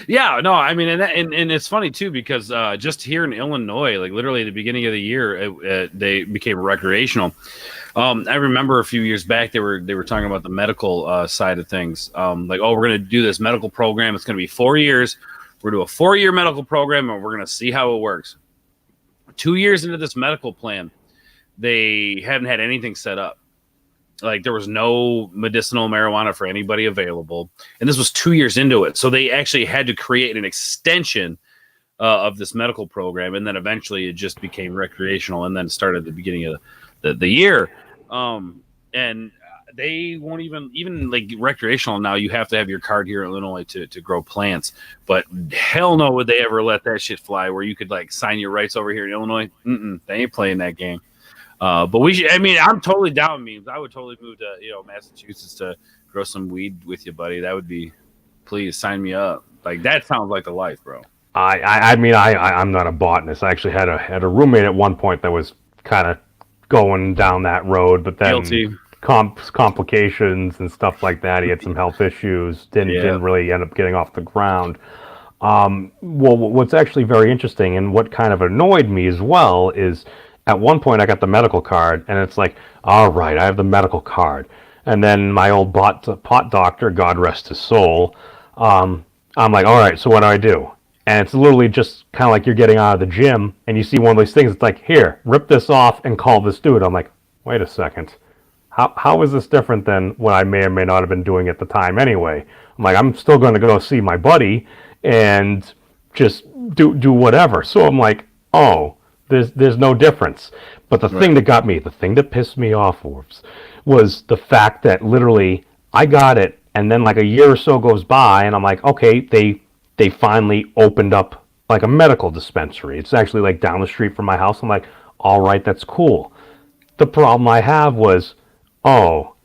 Yeah, no, I mean, and it's funny too because just here in Illinois, like literally at the beginning of the year, they became recreational. I remember a few years back they were talking about the medical side of things. Like, oh, we're going to do this medical program. It's going to be 4 years. We're going to do a 4-year medical program, and we're going to see how it works. 2 years into this medical plan, they hadn't had anything set up. Like there was no medicinal marijuana for anybody available, and this was 2 years into it. So they actually had to create an extension of this medical program, and then eventually it just became recreational, and then started at the beginning of the year. And they won't even like recreational now. You have to have your card here in Illinois to grow plants. But hell no, would they ever let that shit fly where you could like sign your rights over here in Illinois? They ain't playing that game. But we should, I mean, I'm totally down with memes. I would totally move to, Massachusetts to grow some weed with you, buddy. That would be, please sign me up. Like that sounds like the life, bro. I mean, I'm not a botanist. I actually had a roommate at one point that was kind of going down that road, but then Guilty. complications and stuff like that. He had some health issues. Didn't really end up getting off the ground. Well, what's actually very interesting and what kind of annoyed me as well is at one point I got the medical card, and it's like, all right, I have the medical card. And then my old pot doctor, God rest his soul, I'm like, all right, so what do I do? And it's literally just kind of like you're getting out of the gym, and you see one of those things. It's like, here, rip this off and call this dude. I'm like, wait a second. How is this different than what I may or may not have been doing at the time anyway? I'm like, I'm still going to go see my buddy and just do whatever. So I'm like, oh, there's no difference. But the thing that got me, the thing that pissed me off, Orbs, was the fact that literally I got it, and then like a year or so goes by, and I'm like, okay, they finally opened up like a medical dispensary. It's actually like down the street from my house. I'm like, all right, that's cool. The problem I have was, oh,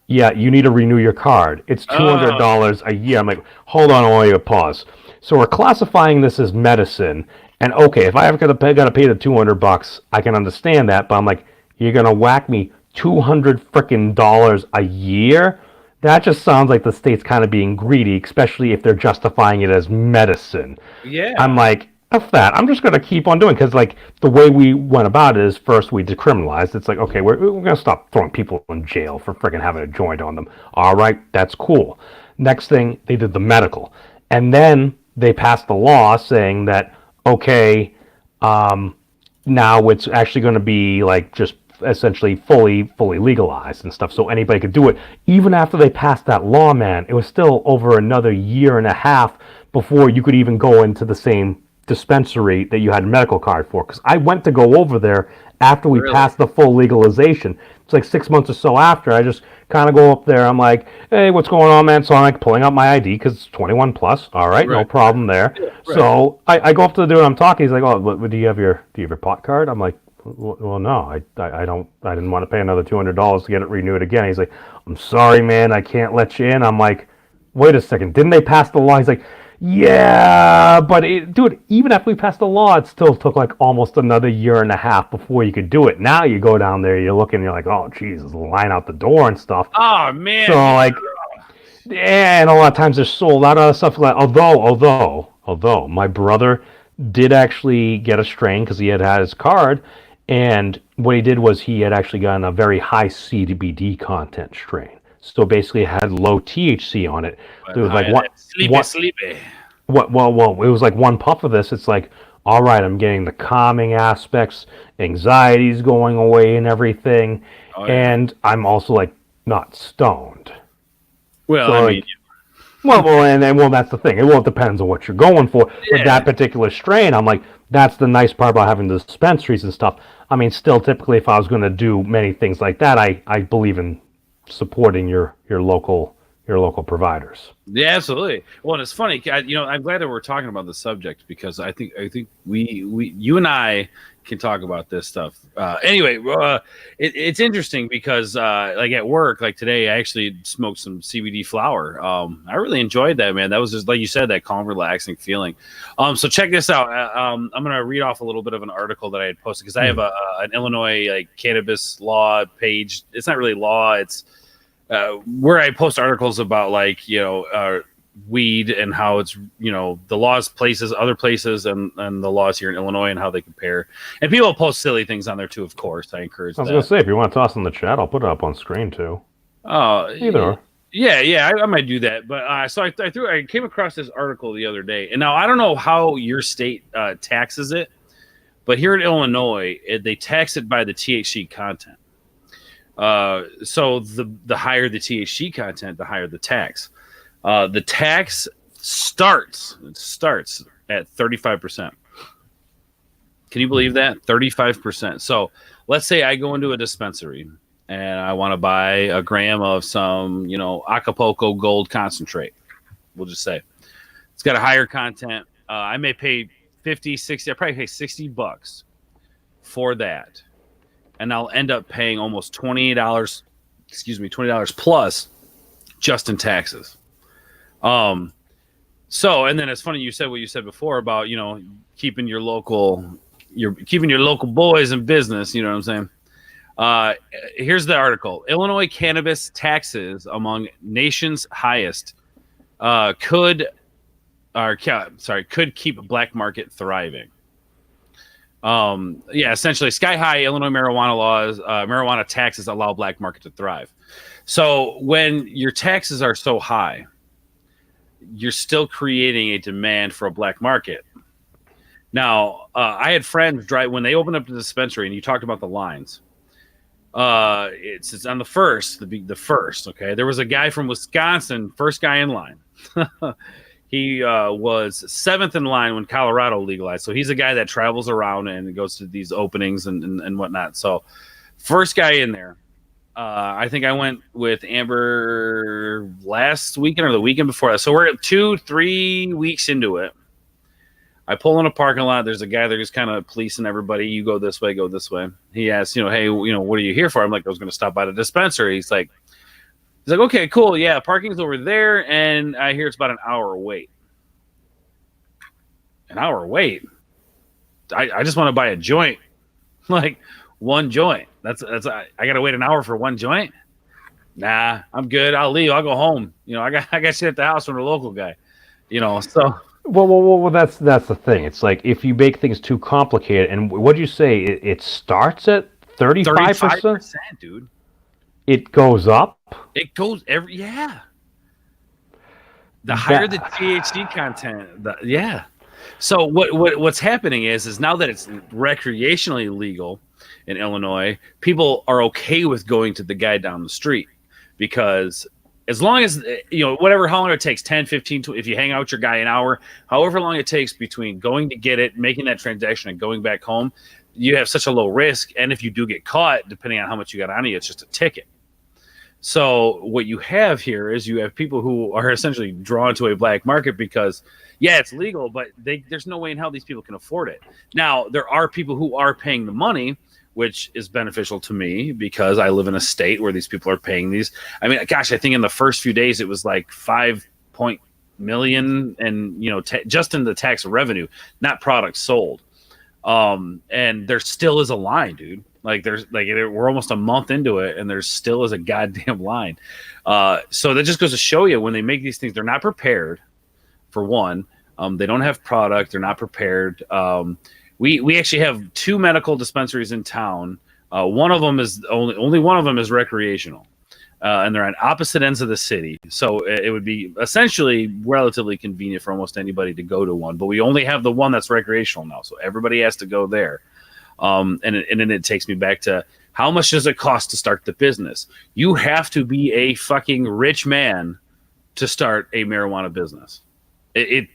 yeah, you need to renew your card. It's $200 a year. I'm like, hold on, I want you to pause. So we're classifying this as medicine, and okay, if I ever gotta pay the $200, I can understand that. But I'm like, you're gonna whack me $200 a year? That just sounds like the state's kind of being greedy, especially if they're justifying it as medicine. Yeah. I'm like, F that. I'm just going to keep on doing, because like the way we went about it is first we decriminalized. It's like, okay, we're going to stop throwing people in jail for freaking having a joint on them. All right, that's cool. Next thing, they did the medical. And then they passed the law saying that, okay, now it's actually going to be like just essentially fully legalized and stuff, so anybody could do it. Even after they passed that law, man, it was still over another year and a half before you could even go into the same dispensary that you had a medical card for. Because I went to go over there after we passed the full legalization. It's like 6 months or so after. I just kind of go up there. I'm like, hey, what's going on, man? So I'm like pulling out my ID because it's 21 plus. All right, no problem there. Yeah, so I go up to the dude. I'm talking. He's like, oh, do you have your pot card? I'm like, well, no, I didn't want to pay another $200 to get it renewed again. He's like, I'm sorry, man, I can't let you in. I'm like, wait a second, didn't they pass the law? He's like, yeah, but dude, even after we passed the law, it still took like almost another year and a half before you could do it. Now you go down there, you're looking, you're like, oh, Jesus, the line out the door and stuff. Oh, man. So like, yeah, and a lot of times they're sold out of stuff like, although my brother did actually get a strain because he had his card. And what he did was he had actually gotten a very high CBD content strain. So basically it had low THC on it. It was like sleepy. Well, it was like one puff of this. It's like, all right, I'm getting the calming aspects, anxiety's going away and everything. Oh, yeah. And I'm also like not stoned. Well, so, I mean... Well, that's the thing. It depends on what you're going for. Yeah. With that particular strain, I'm like, that's the nice part about having the dispensaries and stuff. I mean, still, typically, if I was going to do many things like that, I believe in supporting your local providers. Yeah, absolutely. Well, and it's funny, I'm glad that we're talking about the subject, because I think you and I can talk about this stuff. Anyway, it's interesting because like at work, like today, I actually smoked some CBD flower. I really enjoyed that, man. That was just like you said, that calm, relaxing feeling. So check this out. I'm gonna read off a little bit of an article that I had posted, because I have an Illinois like cannabis law page. It's not really law. It's where I post articles about like weed and how it's the laws other places and the laws here in Illinois and how they compare, and people post silly things on there too. Of course, I encourage. I was gonna say, if you want to toss in the chat, I'll put it up on screen too. Either. Yeah, I might do that. But so I came across this article the other day, and now I don't know how your state taxes it, but here in Illinois, they tax it by the THC content. So the higher the THC content, the higher the tax. The tax starts at 35%. Can you believe that? 35%. So let's say I go into a dispensary and I want to buy a gram of some, Acapulco Gold concentrate. We'll just say it's got a higher content. I may pay 50, 60, I probably pay $60 for that. And I'll end up paying almost $20 plus just in taxes. So, and then it's funny you said what you said before about, keeping your local boys in business, you know what I'm saying? Uh, Here's the article: Illinois cannabis taxes among nation's highest. Could could keep black market thriving. Yeah, essentially, sky high Illinois marijuana laws, marijuana taxes allow black market to thrive. So when your taxes are so high, you're still creating a demand for a black market. Now, I had friends drive when they opened up the dispensary, and you talked about the lines. It's on the first, the first. Okay, there was a guy from Wisconsin, first guy in line. He was seventh in line when Colorado legalized. So he's a guy that travels around and goes to these openings and whatnot. So first guy in there. I think I went with Amber last weekend or the weekend before that. So we're 2-3 weeks into it. I pull in a parking lot. There's a guy there who's kind of policing everybody. You go this way, go this way. He asks, hey, what are you here for? I'm like, I was going to stop by the dispensary. He's like, okay, cool. Yeah, parking's over there, and I hear it's about an hour wait. An hour wait? I just want to buy a joint, like one joint. That's I got to wait an hour for one joint. Nah, I'm good. I'll leave. I'll go home. I got shit at the house from the local guy. So. Well, that's the thing. It's like if you make things too complicated, and what'd you say? It starts at 35%, dude. It goes up. It goes The higher the THC content, yeah. So what's happening is now that it's recreationally legal in Illinois, people are okay with going to the guy down the street because as long as, whatever, how long it takes, 10, 15, 20, if you hang out with your guy an hour, however long it takes between going to get it, making that transaction and going back home, you have such a low risk. And if you do get caught, depending on how much you got on you, it's just a ticket. So what you have here is you have people who are essentially drawn to a black market because, yeah, it's legal, but there's no way in hell these people can afford it. Now, there are people who are paying the money, which is beneficial to me because I live in a state where these people are paying these. I mean, gosh, I think in the first few days it was like 5 million and, just in the tax revenue, not products sold. And there still is a line, dude. We're almost a month into it and there still is a goddamn line. So that just goes to show you when they make these things, they're not prepared for one. They don't have product. They're not prepared. We actually have 2 medical dispensaries in town. One of them is only one of them is recreational, and they're on opposite ends of the city. So it would be essentially relatively convenient for almost anybody to go to one. But we only have the one that's recreational now, so everybody has to go there. And then it takes me back to how much does it cost to start the business? You have to be a fucking rich man to start a marijuana business.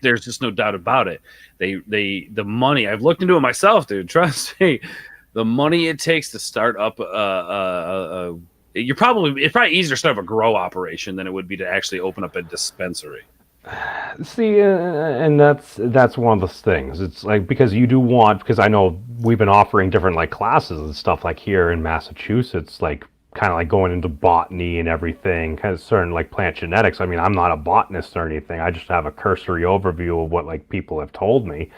There's just no doubt about it. The money, I've looked into it myself, dude. Trust me, the money it takes to start up it's probably easier to start up a grow operation than it would be to actually open up a dispensary. See, and that's one of those things. It's like because I know we've been offering different like classes and stuff like here in Massachusetts, like kind of like going into botany and everything, kind of certain like plant genetics. I mean, I'm not a botanist or anything. I just have a cursory overview of what like people have told me.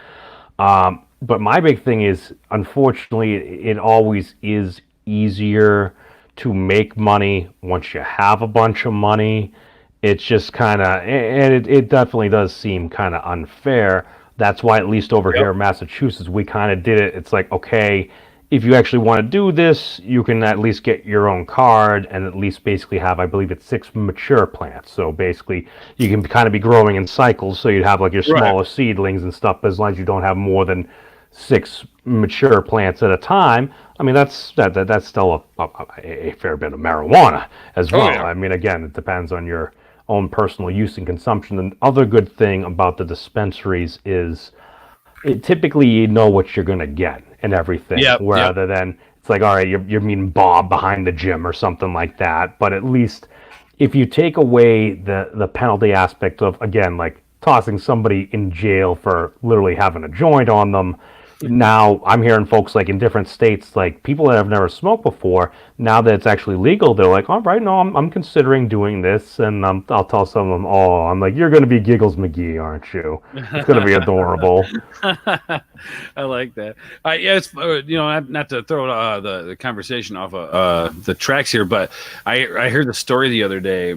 But my big thing is, unfortunately, it always is easier to make money once you have a bunch of money. It's just kind of, and it definitely does seem kind of unfair. That's why, at least over here in Massachusetts, we kind of did it. It's like, okay, if you actually want to do this, you can at least get your own card and at least basically have, I believe it's 6 mature plants. So basically, you can kind of be growing in cycles. So you'd have like your smaller seedlings and stuff, but as long as you don't have more than 6 mature plants at a time. I mean, that's still a fair bit of marijuana as well. I mean, again, it depends on your own personal use and consumption. And other good thing about the dispensaries is typically you know what you're going to get and everything, rather than it's like, all right, you're meeting Bob behind the gym or something like that. But at least if you take away the penalty aspect of, again, like tossing somebody in jail for literally having a joint on them, now I'm hearing folks like in different states, like people that have never smoked before, now that it's actually legal, they're like, all right, no, I'm considering doing this. And I'll tell some of them, oh, I'm like, you're going to be Giggles McGee, aren't you? It's going to be adorable. I like that. Yeah, it's not to throw the conversation off the tracks here, but I heard the story the other day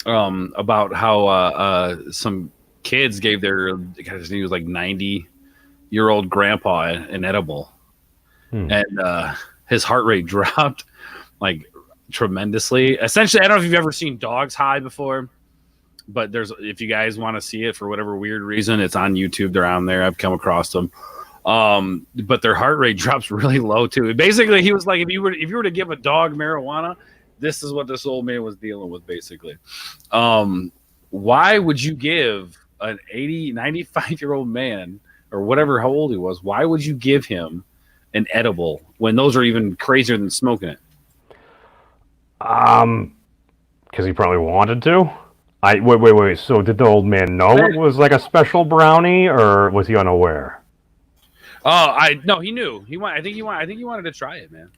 about how some kids gave their he was like 90-year-old grandpa an edible, and his heart rate dropped like tremendously. Essentially, I don't know if you've ever seen dogs high before. But if you guys want to see it for whatever weird reason, it's on YouTube. They're on there. I've come across them. But their heart rate drops really low too. Basically, he was like, if you were to give a dog marijuana, this is what this old man was dealing with. Basically, why would you give an 95-year-old man or whatever how old he was? Why would you give him an edible when those are even crazier than smoking it? Because he probably wanted to. Wait. So did the old man know it was like a special brownie, or was he unaware? No, he knew. I think he wanted to try it, man.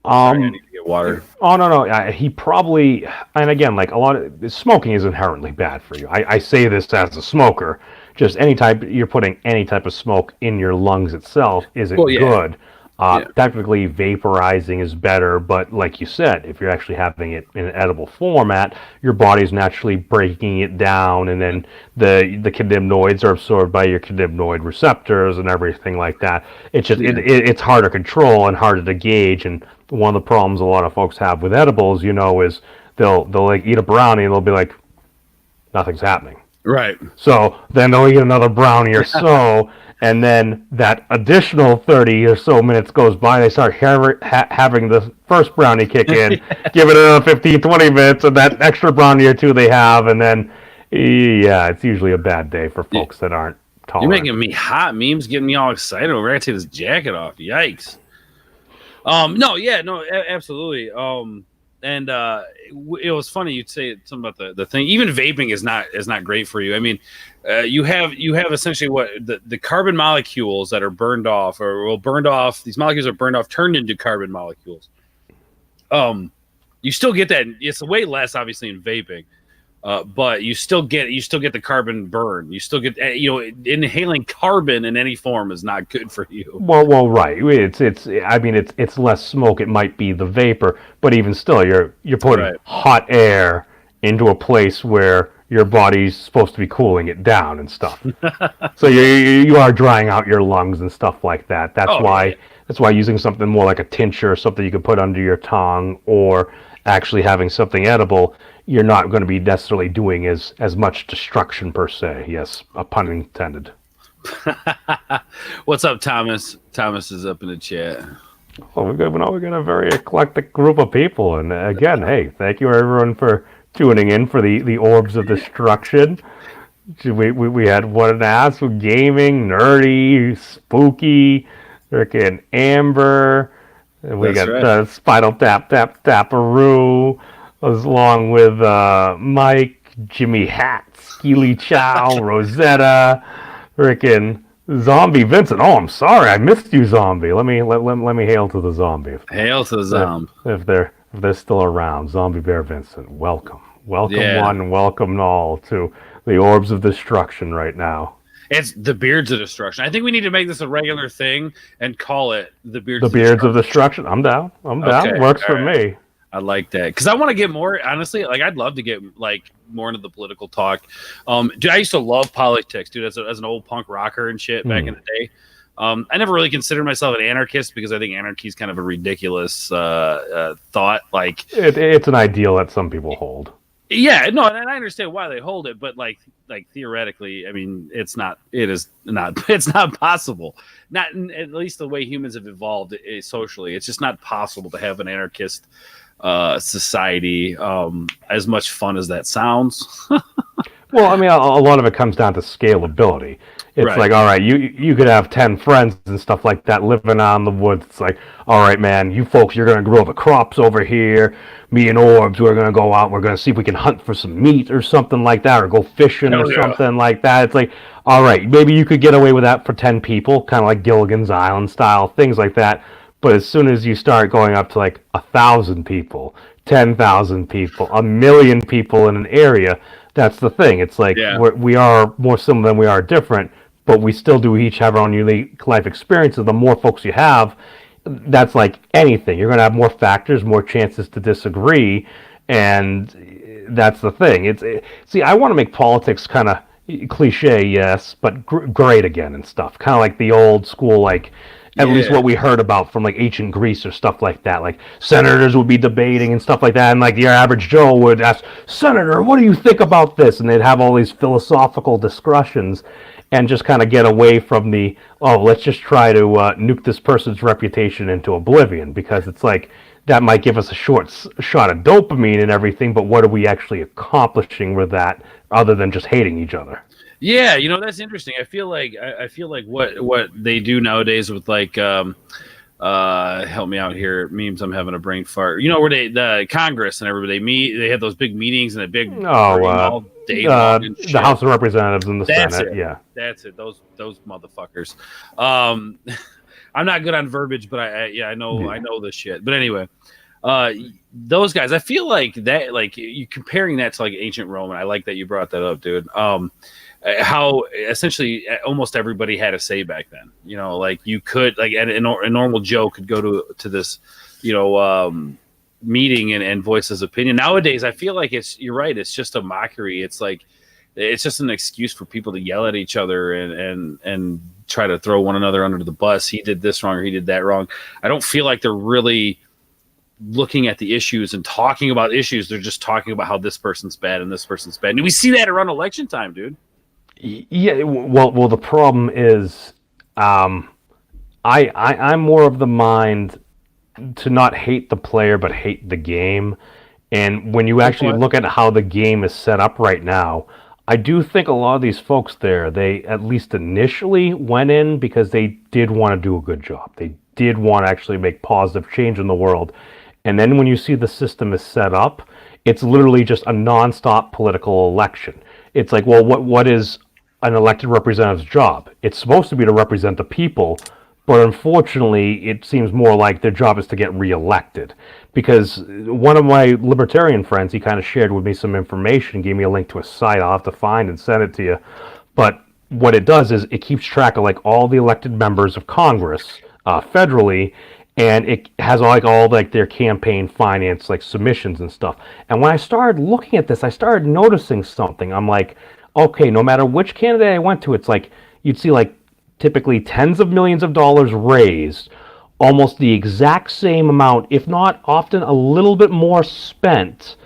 Sorry, I need to get water. Oh no. He probably, and again, like a lot of smoking is inherently bad for you. I say this as a smoker. Just you're putting any type of smoke in your lungs itself isn't good. Technically, vaporizing is better, but like you said, if you're actually having it in an edible format, your body's naturally breaking it down, and then the cannabinoids are absorbed by your cannabinoid receptors and everything like that. It's just it's harder to control and harder to gauge. And one of the problems a lot of folks have with edibles, is they'll like eat a brownie and they'll be like, nothing's happening. Right. So then they'll eat another brownie or so. And then that additional 30 or so minutes goes by, they start having the first brownie kick in, give it another 15, 20 minutes, and that extra brownie or two they have, and then, it's usually a bad day for folks that aren't tolerant. You're making me hot. Memes getting me all excited. We're going to take this jacket off. Yikes. Absolutely. And it was funny you'd say something about the thing. Even vaping is not great for you. I mean, you have essentially what the carbon molecules that are burned off These molecules are burned off, turned into carbon molecules. You still get that. It's way less obviously in vaping, but you still get the carbon burn. You still get inhaling carbon in any form is not good for you. Well, right. It's less smoke. It might be the vapor, but even still, you're putting hot air into a place where your body's supposed to be cooling it down and stuff. So you are drying out your lungs and stuff like that. That's why using something more like a tincture or something you could put under your tongue, or actually having something edible, you're not going to be necessarily doing as much destruction per se. Yes, a pun intended. What's up, Thomas? Thomas is up in the chat. Well, we got a very eclectic group of people, and again, hey, thank you everyone for tuning in for the Orbs of Destruction. We had What an Ass with gaming, nerdy, spooky, freaking Amber, and we got Spinal Taparoo, along with Mike, Jimmy Hat, Skeely Chow, Rosetta, freaking Zombie Vincent. Oh, I'm sorry, I missed you, Zombie. Let me hail to the zombie. Hail to the zombie. If they're still around. Zombie Bear Vincent, welcome one and welcome all to the Orbs of Destruction right now. It's the Beards of Destruction. I think we need to make this a regular thing and call it the Beards of Destruction. I'm down. Okay, works for me. I like that because I want to get more. Honestly, like I'd love to get like more into the political talk. Dude, I used to love politics, dude. As an old punk rocker and shit back in the day. I never really considered myself an anarchist because I think anarchy is kind of a ridiculous thought. Like it's an ideal that some people hold. Yeah, no, and I understand why they hold it, but like theoretically, I mean, it's not possible. Not at least the way humans have evolved socially. It's just not possible to have an anarchist society. As much fun as that sounds. Well, I mean, a lot of it comes down to scalability. It's Right. like, all right, you could have 10 friends and stuff like that living out in the woods. It's like, all right, man, you folks, you're going to grow the crops over here. Me and Orbs, we're going to go out. We're going to see if we can hunt for some meat or something like that, or go fishing or Hell yeah. something like that. It's like, all right, maybe you could get away with that for 10 people, kind of like Gilligan's Island style, things like that. But as soon as you start going up to like 1,000 people, 10,000 people, 1,000,000 people in an area, that's the thing. It's like Yeah. we are more similar than we are different, but we still do each have our own unique life experiences. The more folks you have, that's like anything. You're going to have more factors, more chances to disagree, and that's the thing. See, I want to make politics kind of cliche, yes, but great again and stuff. Kind of like the old school, like at least Yeah. what we heard about from like ancient Greece or stuff like that. Like senators would be debating and stuff like that, and like the average Joe would ask, "Senator, what do you think about this?" And they'd have all these philosophical discussions, and just kind of get away from the, oh, let's just try to nuke this person's reputation into oblivion, because it's like that might give us a shot of dopamine and everything, but what are we actually accomplishing with that other than just hating each other? Yeah, that's interesting. I feel like what they do nowadays with like help me out here, memes. I'm having a brain fart. Where the Congress and everybody meet, they have those big meetings and a big all day long and shit. The House of Representatives and the That's Senate, it. yeah. That's it. Those motherfuckers. I'm not good on verbiage, but I know this shit. But anyway, those guys, I feel like that, like you comparing that to like ancient Rome, and I like that you brought that up, dude. How essentially almost everybody had a say back then. Like you could, like a normal Joe could go to this, meeting and voice his opinion. Nowadays, I feel like you're right. It's just a mockery. It's like, it's just an excuse for people to yell at each other and try to throw one another under the bus. He did this wrong or he did that wrong. I don't feel like they're really looking at the issues and talking about issues. They're just talking about how this person's bad and this person's bad. And we see that around election time, dude. Yeah, well, the problem is, I'm more of the mind to not hate the player but hate the game. And when you actually look at how the game is set up right now, I do think a lot of these folks there, they at least initially went in because they did want to do a good job. They did want to actually make positive change in the world. And then when you see the system is set up, it's literally just a nonstop political election. It's like, well, what is an elected representative's job? It's supposed to be to represent the people, but unfortunately, it seems more like their job is to get reelected. Because one of my libertarian friends, he kind of shared with me some information, gave me a link to a site I'll have to find and send it to you. But what it does is it keeps track of like all the elected members of Congress federally, and it has all their campaign finance like submissions and stuff. And when I started looking at this, I started noticing something. I'm like, okay, no matter which candidate I went to, it's like you'd see like typically tens of millions of dollars raised, almost the exact same amount, if not often a little bit more spent,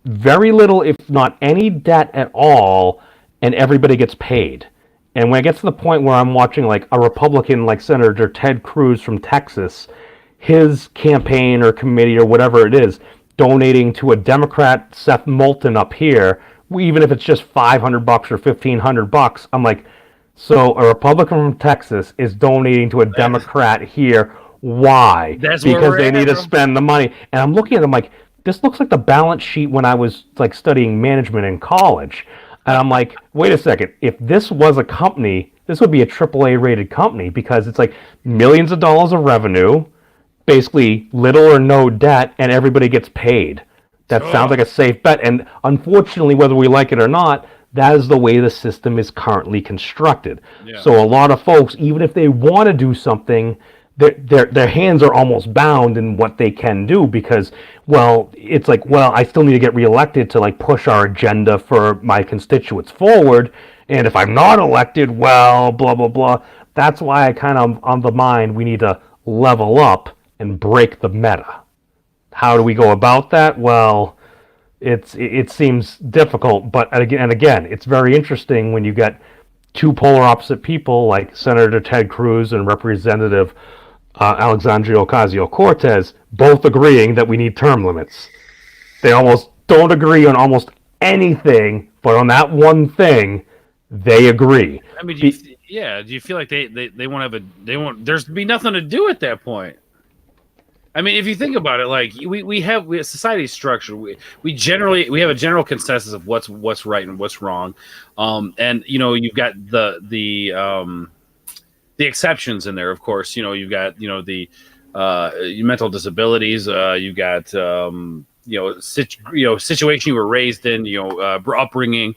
very little, if not any debt at all, and everybody gets paid. And when it gets to the point where I'm watching like a Republican like Senator Ted Cruz from Texas, his campaign or committee or whatever it is, donating to a Democrat, Seth Moulton up here, even if it's just $500 or $1,500, I'm like, so a Republican from Texas is donating to a Democrat here. Why? That's because they need to spend the money. And I'm looking at them like, this looks like the balance sheet when I was like studying management in college. And I'm like, wait a second. If this was a company, this would be a AAA rated company, because it's like millions of dollars of revenue, basically little or no debt, and everybody gets paid. That sounds like a safe bet. And unfortunately, whether we like it or not, that is the way the system is currently constructed. Yeah. So a lot of folks, even if they want to do something, their hands are almost bound in what they can do, because, well, it's like, well, I still need to get reelected to like push our agenda for my constituents forward. And if I'm not elected, well, blah, blah, blah. That's why I kind of on the mind, we need to level up and break the meta. How do we go about that? Well, it seems difficult, but again, it's very interesting when you get two polar opposite people like Senator Ted Cruz and Representative Alexandria Ocasio-Cortez both agreeing that we need term limits. They almost don't agree on almost anything, but on that one thing, they agree. I mean, Be- do you feel like they won't have they won't, there's be nothing to do at that point? I mean, if you think about it, like we have society structure. We generally we have a general consensus of what's right and what's wrong, and you've got the exceptions in there. Of course, you've got the mental disabilities. You've got situation you were raised in. Upbringing.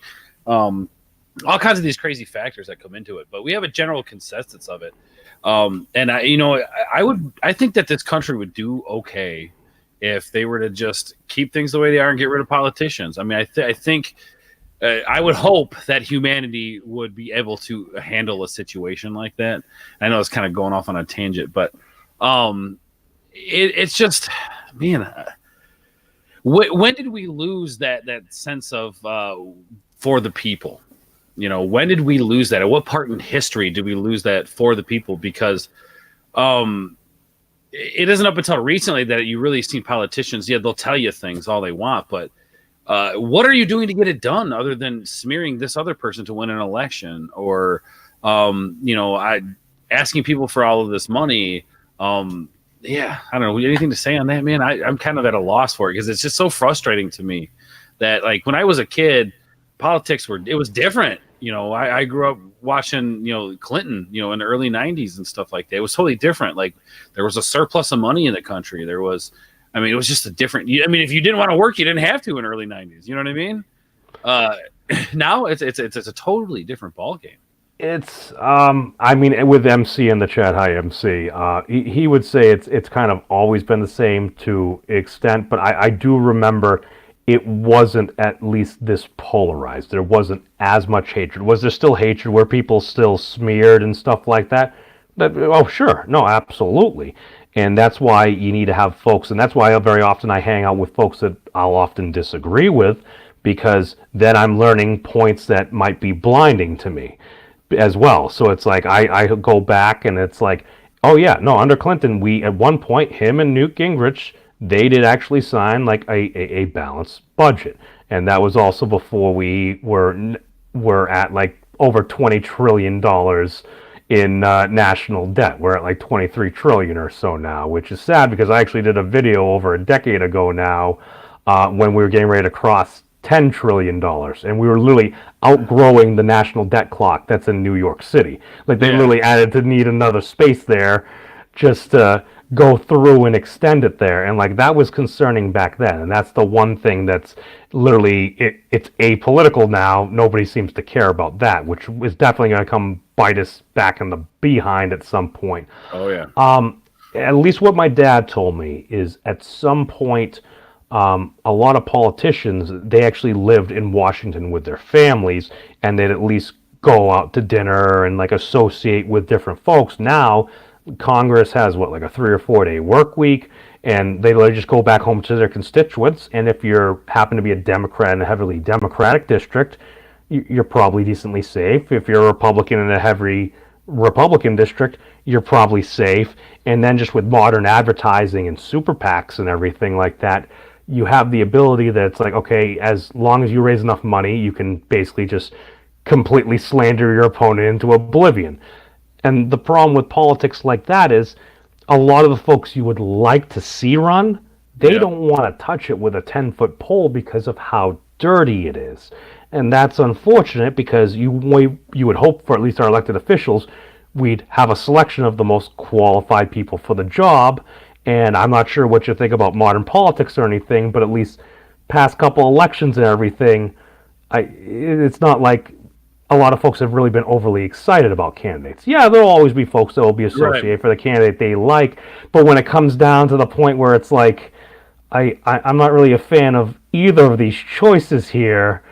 All kinds of these crazy factors that come into it, but we have a general consensus of it. And I think that this country would do okay if they were to just keep things the way they are and get rid of politicians. I mean, I think I would hope that humanity would be able to handle a situation like that. I know it's kind of going off on a tangent, but it's just, man, when did we lose that sense of for the people? When did we lose that? At what part in history did we lose that for the people? Because it isn't up until recently that you really seen politicians. Yeah, they'll tell you things all they want, but what are you doing to get it done other than smearing this other person to win an election, or asking people for all of this money? Yeah, I don't know. Anything to say on that, man? I'm kind of at a loss for it because it's just so frustrating to me that, like, when I was a kid, politics was different. I grew up watching, Clinton, in the early 90s and stuff like that. It was totally different. Like, there was a surplus of money in the country. It was just a different, if you didn't want to work, you didn't have to in early 90s. You know what I mean? Now it's a totally different ballgame. It's with MC in the chat, hi MC. He would say it's kind of always been the same to extent, but I do remember it wasn't at least this polarized. There wasn't as much hatred. Was there still hatred where people still smeared and stuff like that? Oh, sure. No, absolutely. And that's why you need to have folks, and that's why very often I hang out with folks that I'll often disagree with, because then I'm learning points that might be blinding to me as well. So it's like I go back and it's like, oh yeah, no, under Clinton, we at one point, him and Newt Gingrich, they did actually sign like a balanced budget, and that was also before we were at like over $20 trillion in national debt. We're at like 23 trillion or so now, which is sad because I actually did a video over a decade ago now when we were getting ready to cross $10 trillion, and we were literally outgrowing the national debt clock that's in New York City. Like, they literally added to need another space there just to go through and extend it there, and like that was concerning back then. And that's the one thing that's literally it's apolitical now. Nobody seems to care about that, which is definitely going to come bite us back in the behind at some point. Oh yeah. At least what my dad told me is at some point, a lot of politicians, they actually lived in Washington with their families, and they'd at least go out to dinner and like associate with different folks. Now Congress has like a 3 or 4 day work week, and they just go back home to their constituents. And if you happen to be a Democrat in a heavily Democratic district, you're probably decently safe. If you're a Republican in a heavy Republican district, you're probably safe. And then just with modern advertising and super PACs and everything like that, you have the ability that it's like, okay, as long as you raise enough money, you can basically just completely slander your opponent into oblivion. And the problem with politics like that is a lot of the folks you would like to see run, they don't want to touch it with a 10-foot pole because of how dirty it is. And that's unfortunate because you would hope for at least our elected officials, we'd have a selection of the most qualified people for the job. And I'm not sure what you think about modern politics or anything, but at least past couple elections and everything, it's not like a lot of folks have really been overly excited about candidates. Yeah, there'll always be folks that will be associated for the candidate they like, but when it comes down to the point where it's like, I'm not really a fan of either of these choices here,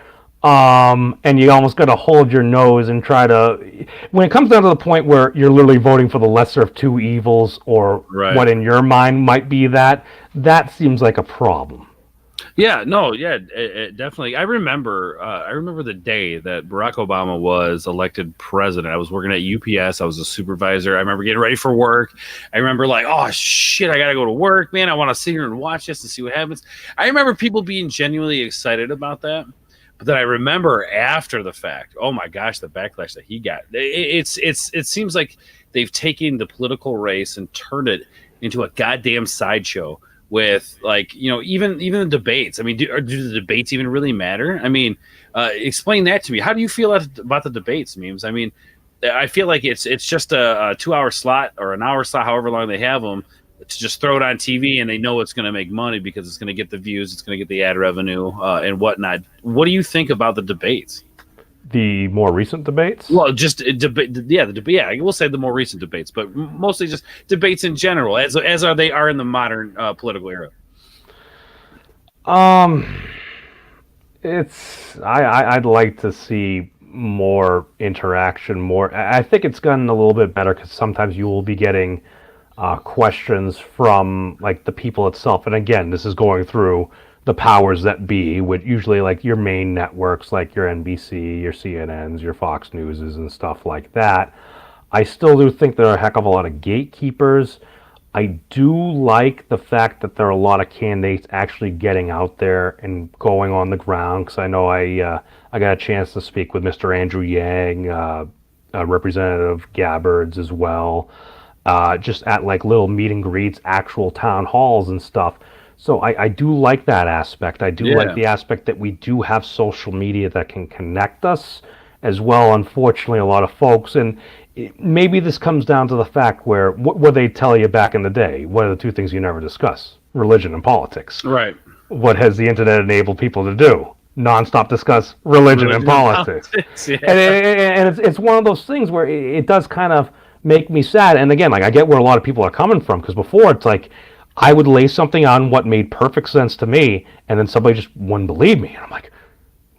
and you almost got to hold your nose and try to, when it comes down to the point where you're literally voting for the lesser of two evils, or what in your mind might be that seems like a problem. Yeah, no, yeah, it definitely. I remember the day that Barack Obama was elected president. I was working at UPS. I was a supervisor. I remember getting ready for work. I remember like, oh shit, I gotta go to work, man. I want to sit here and watch this and see what happens. I remember people being genuinely excited about that. But then I remember after the fact, oh my gosh, the backlash that he got. It seems like they've taken the political race and turned it into a goddamn sideshow with, like, even the debates. I mean, do the debates even really matter? I mean, explain that to me. How do you feel about the debates, Memes? I mean, I feel like it's just a 2-hour slot or an hour slot, however long they have them, to just throw it on TV, and they know it's going to make money because it's going to get the views, it's going to get the ad revenue, and whatnot. What do you think about the debates? The more recent debates? Well, just debate. Yeah, the debate. Yeah, we'll say the more recent debates, but mostly just debates in general, as they are in the modern political era. I'd like to see more interaction. I think it's gotten a little bit better because sometimes you will be getting questions from like the people itself, and again, this is going through the powers that be, with usually like your main networks, like your NBC, your CNNs, your Fox Newses, and stuff like that. I still do think there are a heck of a lot of gatekeepers. I do like the fact that there are a lot of candidates actually getting out there and going on the ground, because I know I got a chance to speak with Mr. Andrew Yang, Representative Gabbards as well, just at like little meet and greets, actual town halls and stuff. So I do like that aspect. I do like the aspect that we do have social media that can connect us as well. Unfortunately, a lot of folks, and maybe this comes down to the fact where what they tell you back in the day, what are the two things you never discuss? Religion and politics. Right. What has the internet enabled people to do? Nonstop discuss religion and politics. Yeah. And it's one of those things where it does kind of make me sad. And again, like, I get where a lot of people are coming from, because before it's like, I would lay something on what made perfect sense to me, and then somebody just wouldn't believe me. And I'm like,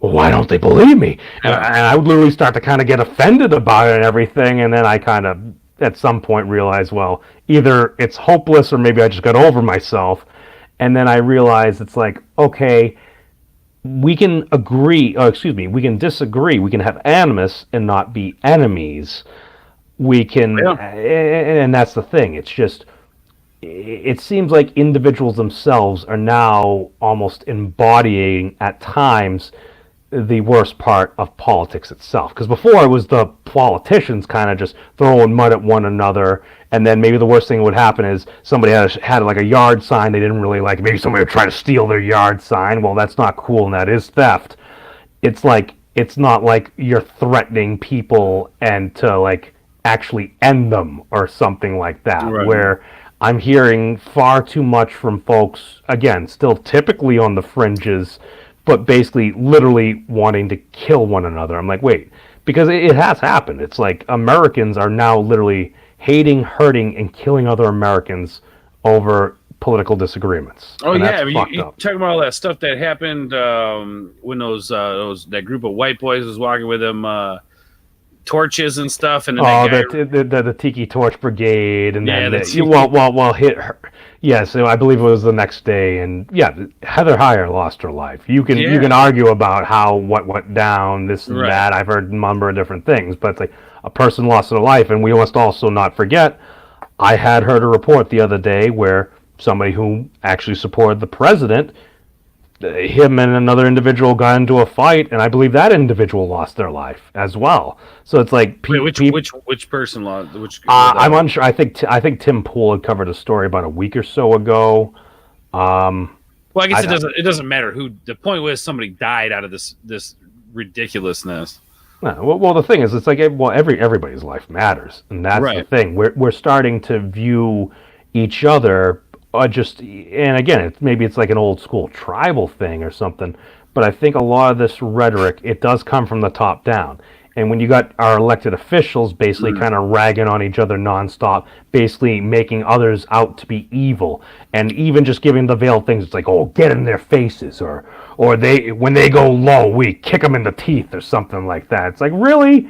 well, why don't they believe me? And I would literally start to kind of get offended about it and everything, and then I kind of, at some point, realized, well, either it's hopeless or maybe I just got over myself. And then I realized it's like, okay, we can agree, we can disagree, we can have animus and not be enemies. We can, and that's the thing. It's just, it seems like individuals themselves are now almost embodying, at times, the worst part of politics itself. Because before, it was the politicians kind of just throwing mud at one another, and then maybe the worst thing that would happen is somebody had like a yard sign they didn't really like. Maybe somebody would try to steal their yard sign. Well, that's not cool, and that is theft. It's like, it's not like you're threatening people and to like actually end them or something like that. Right. Where I'm hearing far too much from folks, again, still typically on the fringes, but basically literally wanting to kill one another. I'm like, wait, because it has happened. It's like Americans are now literally hating, hurting, and killing other Americans over political disagreements. Oh, yeah, you talking about all that stuff that happened when that group of white boys was walking with them, torches and stuff, and then the Tiki Torch Brigade, and then hit her. Yes, I believe it was the next day, and Heather Heyer lost her life. You can argue about how what went down, this and that. I've heard a number of different things, but it's like a person lost their life, and we must also not forget. I had heard a report the other day where somebody who actually supported the president, him and another individual got into a fight, and I believe that individual lost their life as well. So it's like, which person lost? I'm unsure. I think Tim Pool had covered a story about a week or so ago. Well, I guess it doesn't matter who. The point was somebody died out of this ridiculousness. Well, the thing is, it's like, everybody's life matters, and that's the thing. We're starting to view each other. And again, maybe it's like an old school tribal thing or something, but I think a lot of this rhetoric, it does come from the top down. And when you got our elected officials basically kind of ragging on each other nonstop, basically making others out to be evil, and even just giving the veiled things, it's like, oh, get in their faces, or when they go low, we kick them in the teeth or something like that. It's like, really,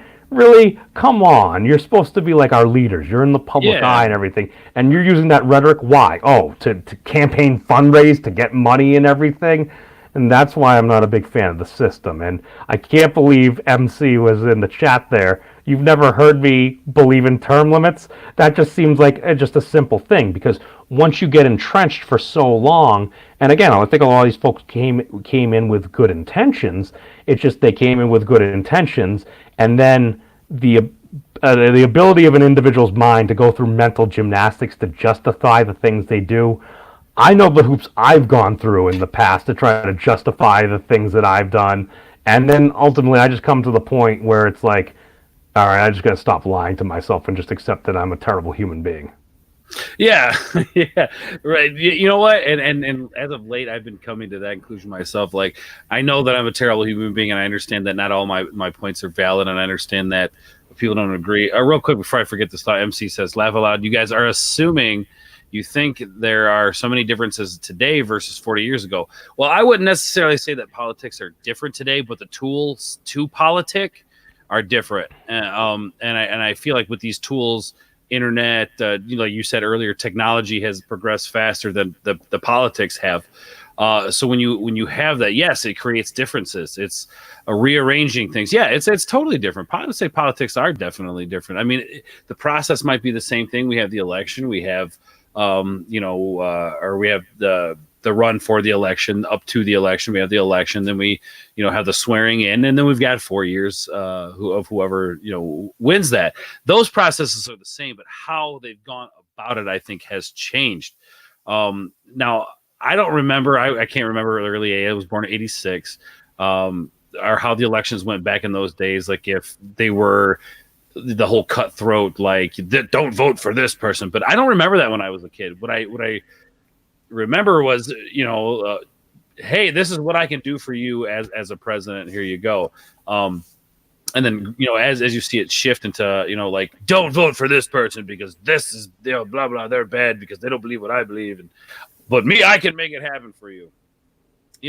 come on. You're supposed to be like our leaders. You're in the public eye and everything. And you're using that rhetoric. Why? Oh, to campaign fundraise, to get money and everything. And And that's why I'm not a big fan of the system. And I can't believe MC was in the chat there. You've never heard me believe in term limits? That just seems like just a simple thing, because once you get entrenched for so long, and again, I think a lot of these folks came in with good intentions. It's just they came in with good intentions, and then the ability of an individual's mind to go through mental gymnastics to justify the things they do. I know the hoops I've gone through in the past to try to justify the things that I've done, and then ultimately I just come to the point where it's like, all right, I just got to stop lying to myself and just accept that I'm a terrible human being. Yeah, yeah, right. You know what? And as of late, I've been coming to that conclusion myself. Like, I know that I'm a terrible human being, and I understand that not all my points are valid, and I understand that people don't agree. Real quick before I forget this thought, MC says, "Laugh aloud." You guys are assuming you think there are so many differences today versus 40 years ago. Well, I wouldn't necessarily say that politics are different today, but the tools to politic are different. And I feel like with these tools, internet, like you said earlier, technology has progressed faster than the politics have. So when you have that, yes, it creates differences. It's rearranging things. Yeah, it's totally different. I would say politics are definitely different. I mean, the process might be the same thing. We have the election. We have or we have the run for the election, up to the election. We have the election, then we, have the swearing in, and then we've got 4 years of whoever, wins that. Those processes are the same, but how they've gone about it, I think, has changed. Now, I don't remember, I can't remember early. I was born in 86, or how the elections went back in those days. Like if they were the whole cutthroat, like don't vote for this person. But I don't remember that when I was a kid. What I remember was, hey, this is what I can do for you as a president. Here you go. And then, as you see it shift into, like, don't vote for this person because this is, blah, blah, they're bad because they don't believe what I believe. But me, I can make it happen for you.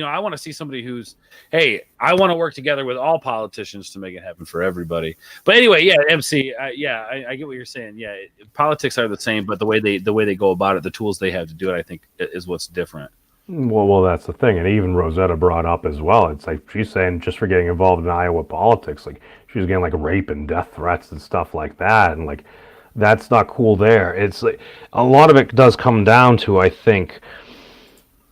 I want to see somebody who's, hey, I want to work together with all politicians to make it happen for everybody. But anyway, yeah, MC, I get what you're saying. Yeah, politics are the same, but the way they go about it, the tools they have to do it, I think, is what's different. Well, that's the thing, and even Rosetta brought up as well. It's like she's saying just for getting involved in Iowa politics, like she was getting like rape and death threats and stuff like that, and like that's not cool. There, it's like a lot of it does come down to, I think,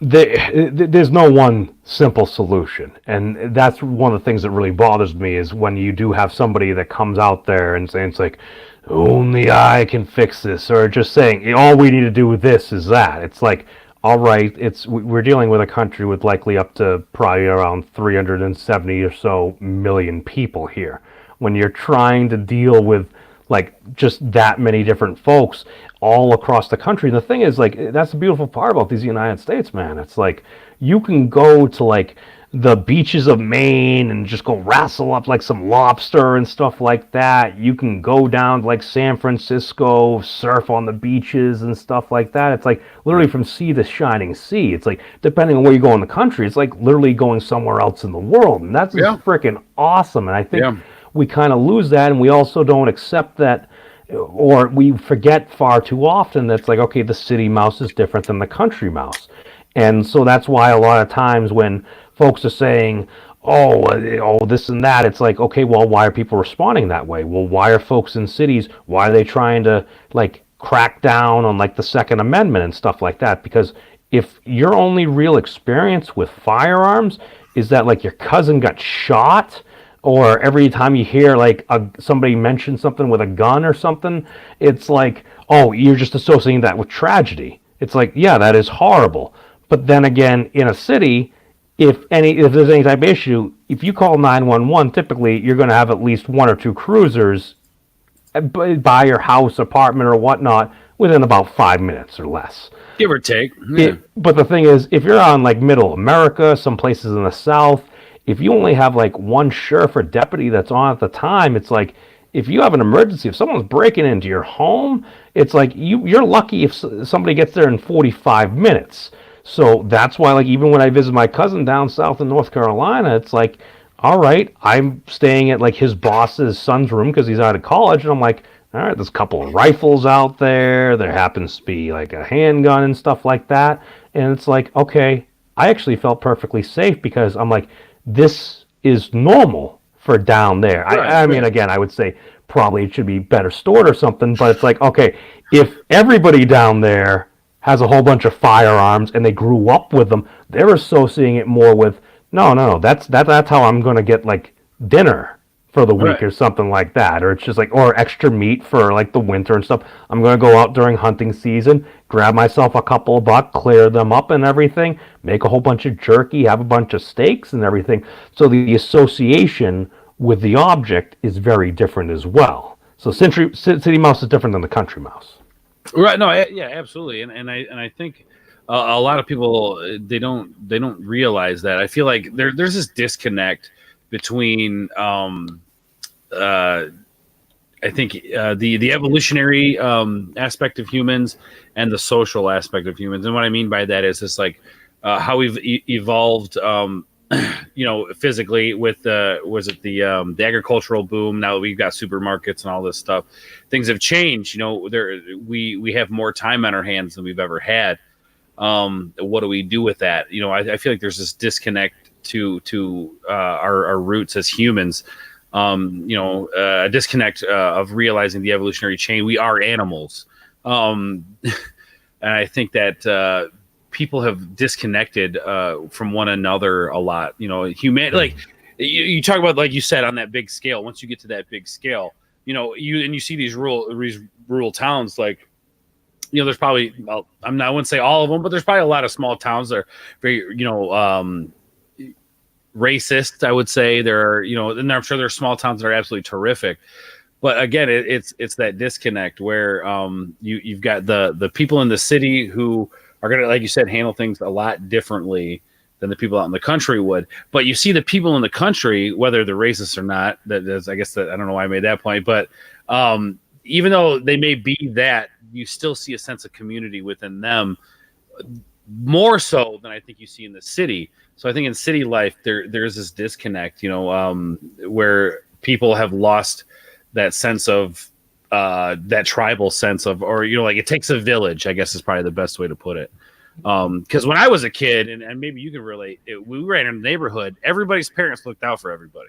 there's no one simple solution, and that's one of the things that really bothers me is when you do have somebody that comes out there and saying it's like only I can fix this, or just saying all we need to do with this is that. It's like, all right, we're dealing with a country with likely up to probably around 370 or so million people here. When you're trying to deal with like just that many different folks all across the country. And the thing is, like, that's the beautiful part about these United States, man. It's like you can go to like the beaches of Maine and just go wrestle up like some lobster and stuff like that. You can go down to like San Francisco, surf on the beaches and stuff like that. It's like literally from sea to shining sea. It's like depending on where you go in the country, it's like literally going somewhere else in the world. And that's freaking awesome. And I think we kind of lose that, and we also don't accept that, or we forget far too often that's like, okay, the city mouse is different than the country mouse. And so that's why a lot of times when folks are saying, oh, this and that, it's like, okay, well, why are people responding that way? Well, why are folks in cities, why are they trying to like crack down on like the Second Amendment and stuff like that? Because if your only real experience with firearms is that like your cousin got shot, or every time you hear like somebody mention something with a gun or something, it's like, oh, you're just associating that with tragedy. It's like, yeah, that is horrible. But then again, in a city, if there's any type of issue, if you call 911, typically you're going to have at least one or two cruisers by your house, apartment, or whatnot within about 5 minutes or less. Give or take. Yeah. But the thing is, if you're on like middle America, some places in the South, if you only have like one sheriff or deputy that's on at the time, it's like if you have an emergency, if someone's breaking into your home, it's like you're lucky if somebody gets there in 45 minutes. So that's why, like, even when I visit my cousin down south in North Carolina, it's like, all right, I'm staying at like his boss's son's room because he's out of college, and I'm like, all right, there's a couple of rifles out there. There happens to be like a handgun and stuff like that, and it's like, okay, I actually felt perfectly safe because I'm like, this is normal for down there. Right, I mean, right. again, I would say probably it should be better stored or something, but it's like, okay, if everybody down there has a whole bunch of firearms and they grew up with them, they're associating it more with, no, that's how I'm going to get like dinner for the week Right. or something like that, or it's just like, or extra meat for like the winter and stuff. I'm gonna go out during hunting season, grab myself a couple of buck, clear them up and everything, make a whole bunch of jerky, have a bunch of steaks and everything. So the association with the object is very different as well. So city mouse is different than the country mouse. Right. No. Yeah. Absolutely. And I think a lot of people they don't realize that. I feel like there's this disconnect between uh, I think the evolutionary aspect of humans and the social aspect of humans. And what I mean by that is it's like how we've evolved. Physically with the agricultural boom. Now that we've got supermarkets and all this stuff, things have changed. We have more time on our hands than we've ever had. What do we do with that? I feel like there's this disconnect to our roots as humans. A disconnect of realizing the evolutionary chain. We are animals, and I think that people have disconnected from one another a lot. Like you talk about, like you said, on that big scale. Once you get to that big scale, you see these rural towns, like. There's probably, well, I wouldn't say all of them, but there's probably a lot of small towns that are very, racist. I would say there are, and I'm sure there's small towns that are absolutely terrific. But again, it's that disconnect where you've got the people in the city who are going to, like you said, handle things a lot differently than the people out in the country would. But you see the people in the country, whether they're racist or not, I guess I don't know why I made that point, but even though they may be that, you still see a sense of community within them more so than I think you see in the city. So I think in city life, there's this disconnect, where people have lost that sense of that tribal sense of, or, like it takes a village, I guess is probably the best way to put it. Because when I was a kid, and maybe you can relate, we ran in the neighborhood, everybody's parents looked out for everybody.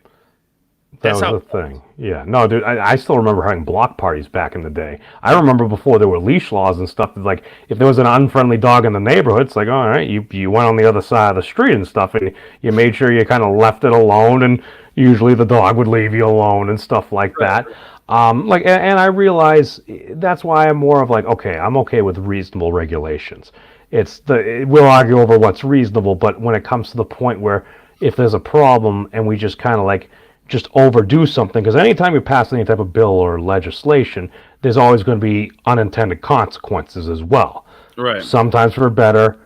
That That's was how the it was. thing. Yeah. No, dude, I still remember having block parties back in the day. I remember before there were leash laws and stuff. That, like, if there was an unfriendly dog in the neighborhood, it's like, all right, you went on the other side of the street and stuff, and you made sure you kind of left it alone, and usually the dog would leave you alone and stuff like Right. that. And I realize that's why I'm more of like, okay, I'm okay with reasonable regulations. We'll argue over what's reasonable, but when it comes to the point where if there's a problem and we just kind of like just overdo something, because anytime you pass any type of bill or legislation, there's always going to be unintended consequences as well. Right. Sometimes for better,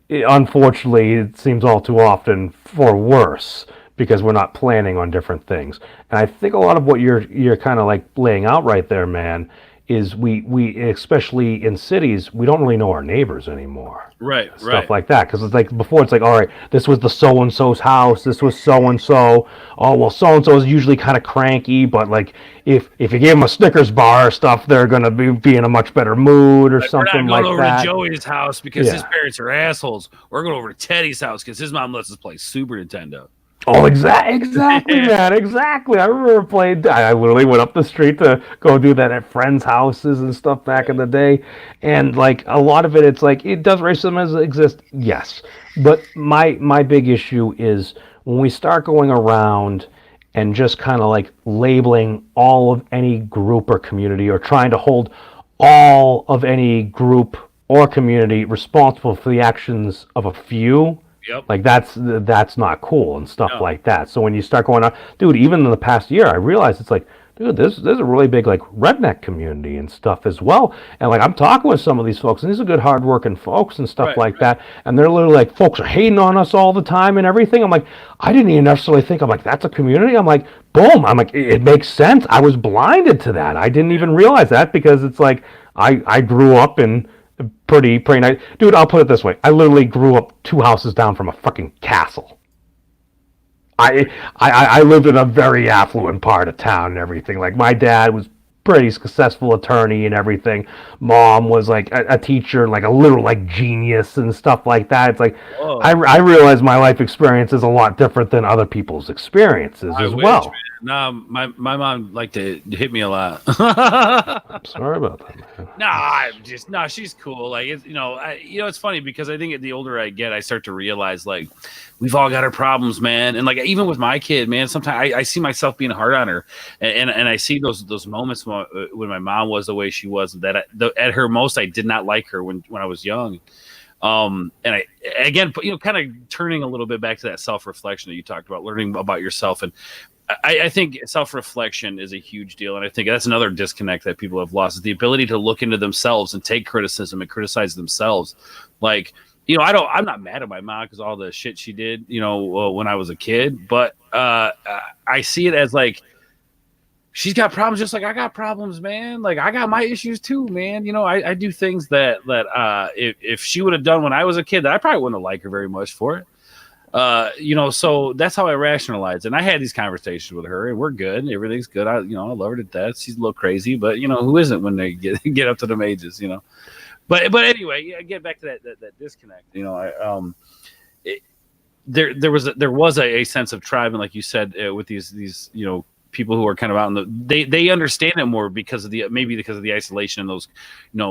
unfortunately, it seems all too often for worse because we're not planning on different things. And I think a lot of what you're kind of like laying out right there, man, is we especially in cities, we don't really know our neighbors anymore, Right. stuff Right. like that, because it's like before it's like, all right, this was the so and so's house, this was so and so, oh well, so and so is usually kind of cranky, but like if you give them a Snickers bar or stuff, they're gonna be in a much better mood or Like, we're something not going like over to that. Joey's house because his Yeah. parents are assholes. We're going over to Teddy's house because his mom lets us play Super Nintendo. Oh, exactly, man, exactly. I remember playing. I literally went up the street to go do that at friends' houses and stuff back in the day, and like a lot of it, it's like it does racism exist, yes, but my big issue is when we start going around and just kind of like labeling all of any group or community or trying to hold all of any group or community responsible for the actions of a few. Yep. Like that's not cool and stuff No. like that. So when you start going on, dude, even in the past year, I realized it's like, dude, there's a really big like redneck community and stuff as well. And like I'm talking with some of these folks, and these are good, hardworking folks and stuff Right. like that. And they're literally like, folks are hating on us all the time and everything. I'm like, I didn't even necessarily think. I'm like, that's a community. I'm like, boom. I'm like, it makes sense. I was blinded to that. I didn't even realize that because it's like I grew up in pretty nice. Dude, I'll put it this way. I literally grew up 2 houses down from a fucking castle. I lived in a very affluent part of town and everything. Like my dad was pretty successful attorney and everything. Mom was like a teacher, like a little like genius and stuff like that. It's like Whoa. I realize my life experience is a lot different than other people's experiences I as wish, well. man. No, my mom liked to hit me a lot. I'm sorry about that, man. No, I'm just no. She's cool. Like it's it's funny because I think the older I get, I start to realize like we've all got our problems, man. And like even with my kid, man, sometimes I see myself being hard on her, and I see those moments when my mom was the way she was. That at her most, I did not like her when I was young. And I again, kind of turning a little bit back to that self reflection that you talked about, learning about yourself and. I think self-reflection is a huge deal, and I think that's another disconnect that people have lost: is the ability to look into themselves and take criticism and criticize themselves. Like, I'm not mad at my mom because all the shit she did, when I was a kid, but I see it as like she's got problems just like I got problems, man. Like I got my issues too, man. I do things that if she would have done when I was a kid, that I probably wouldn't have liked her very much for it. So that's how I rationalize. And I had these conversations with her, and we're good. Everything's good. I love her to death. She's a little crazy, but who isn't when they get up to them ages, But anyway, yeah, get back to that disconnect. There was a sense of tribe, and like you said, with these people who are kind of out in they understand it more because of the isolation in those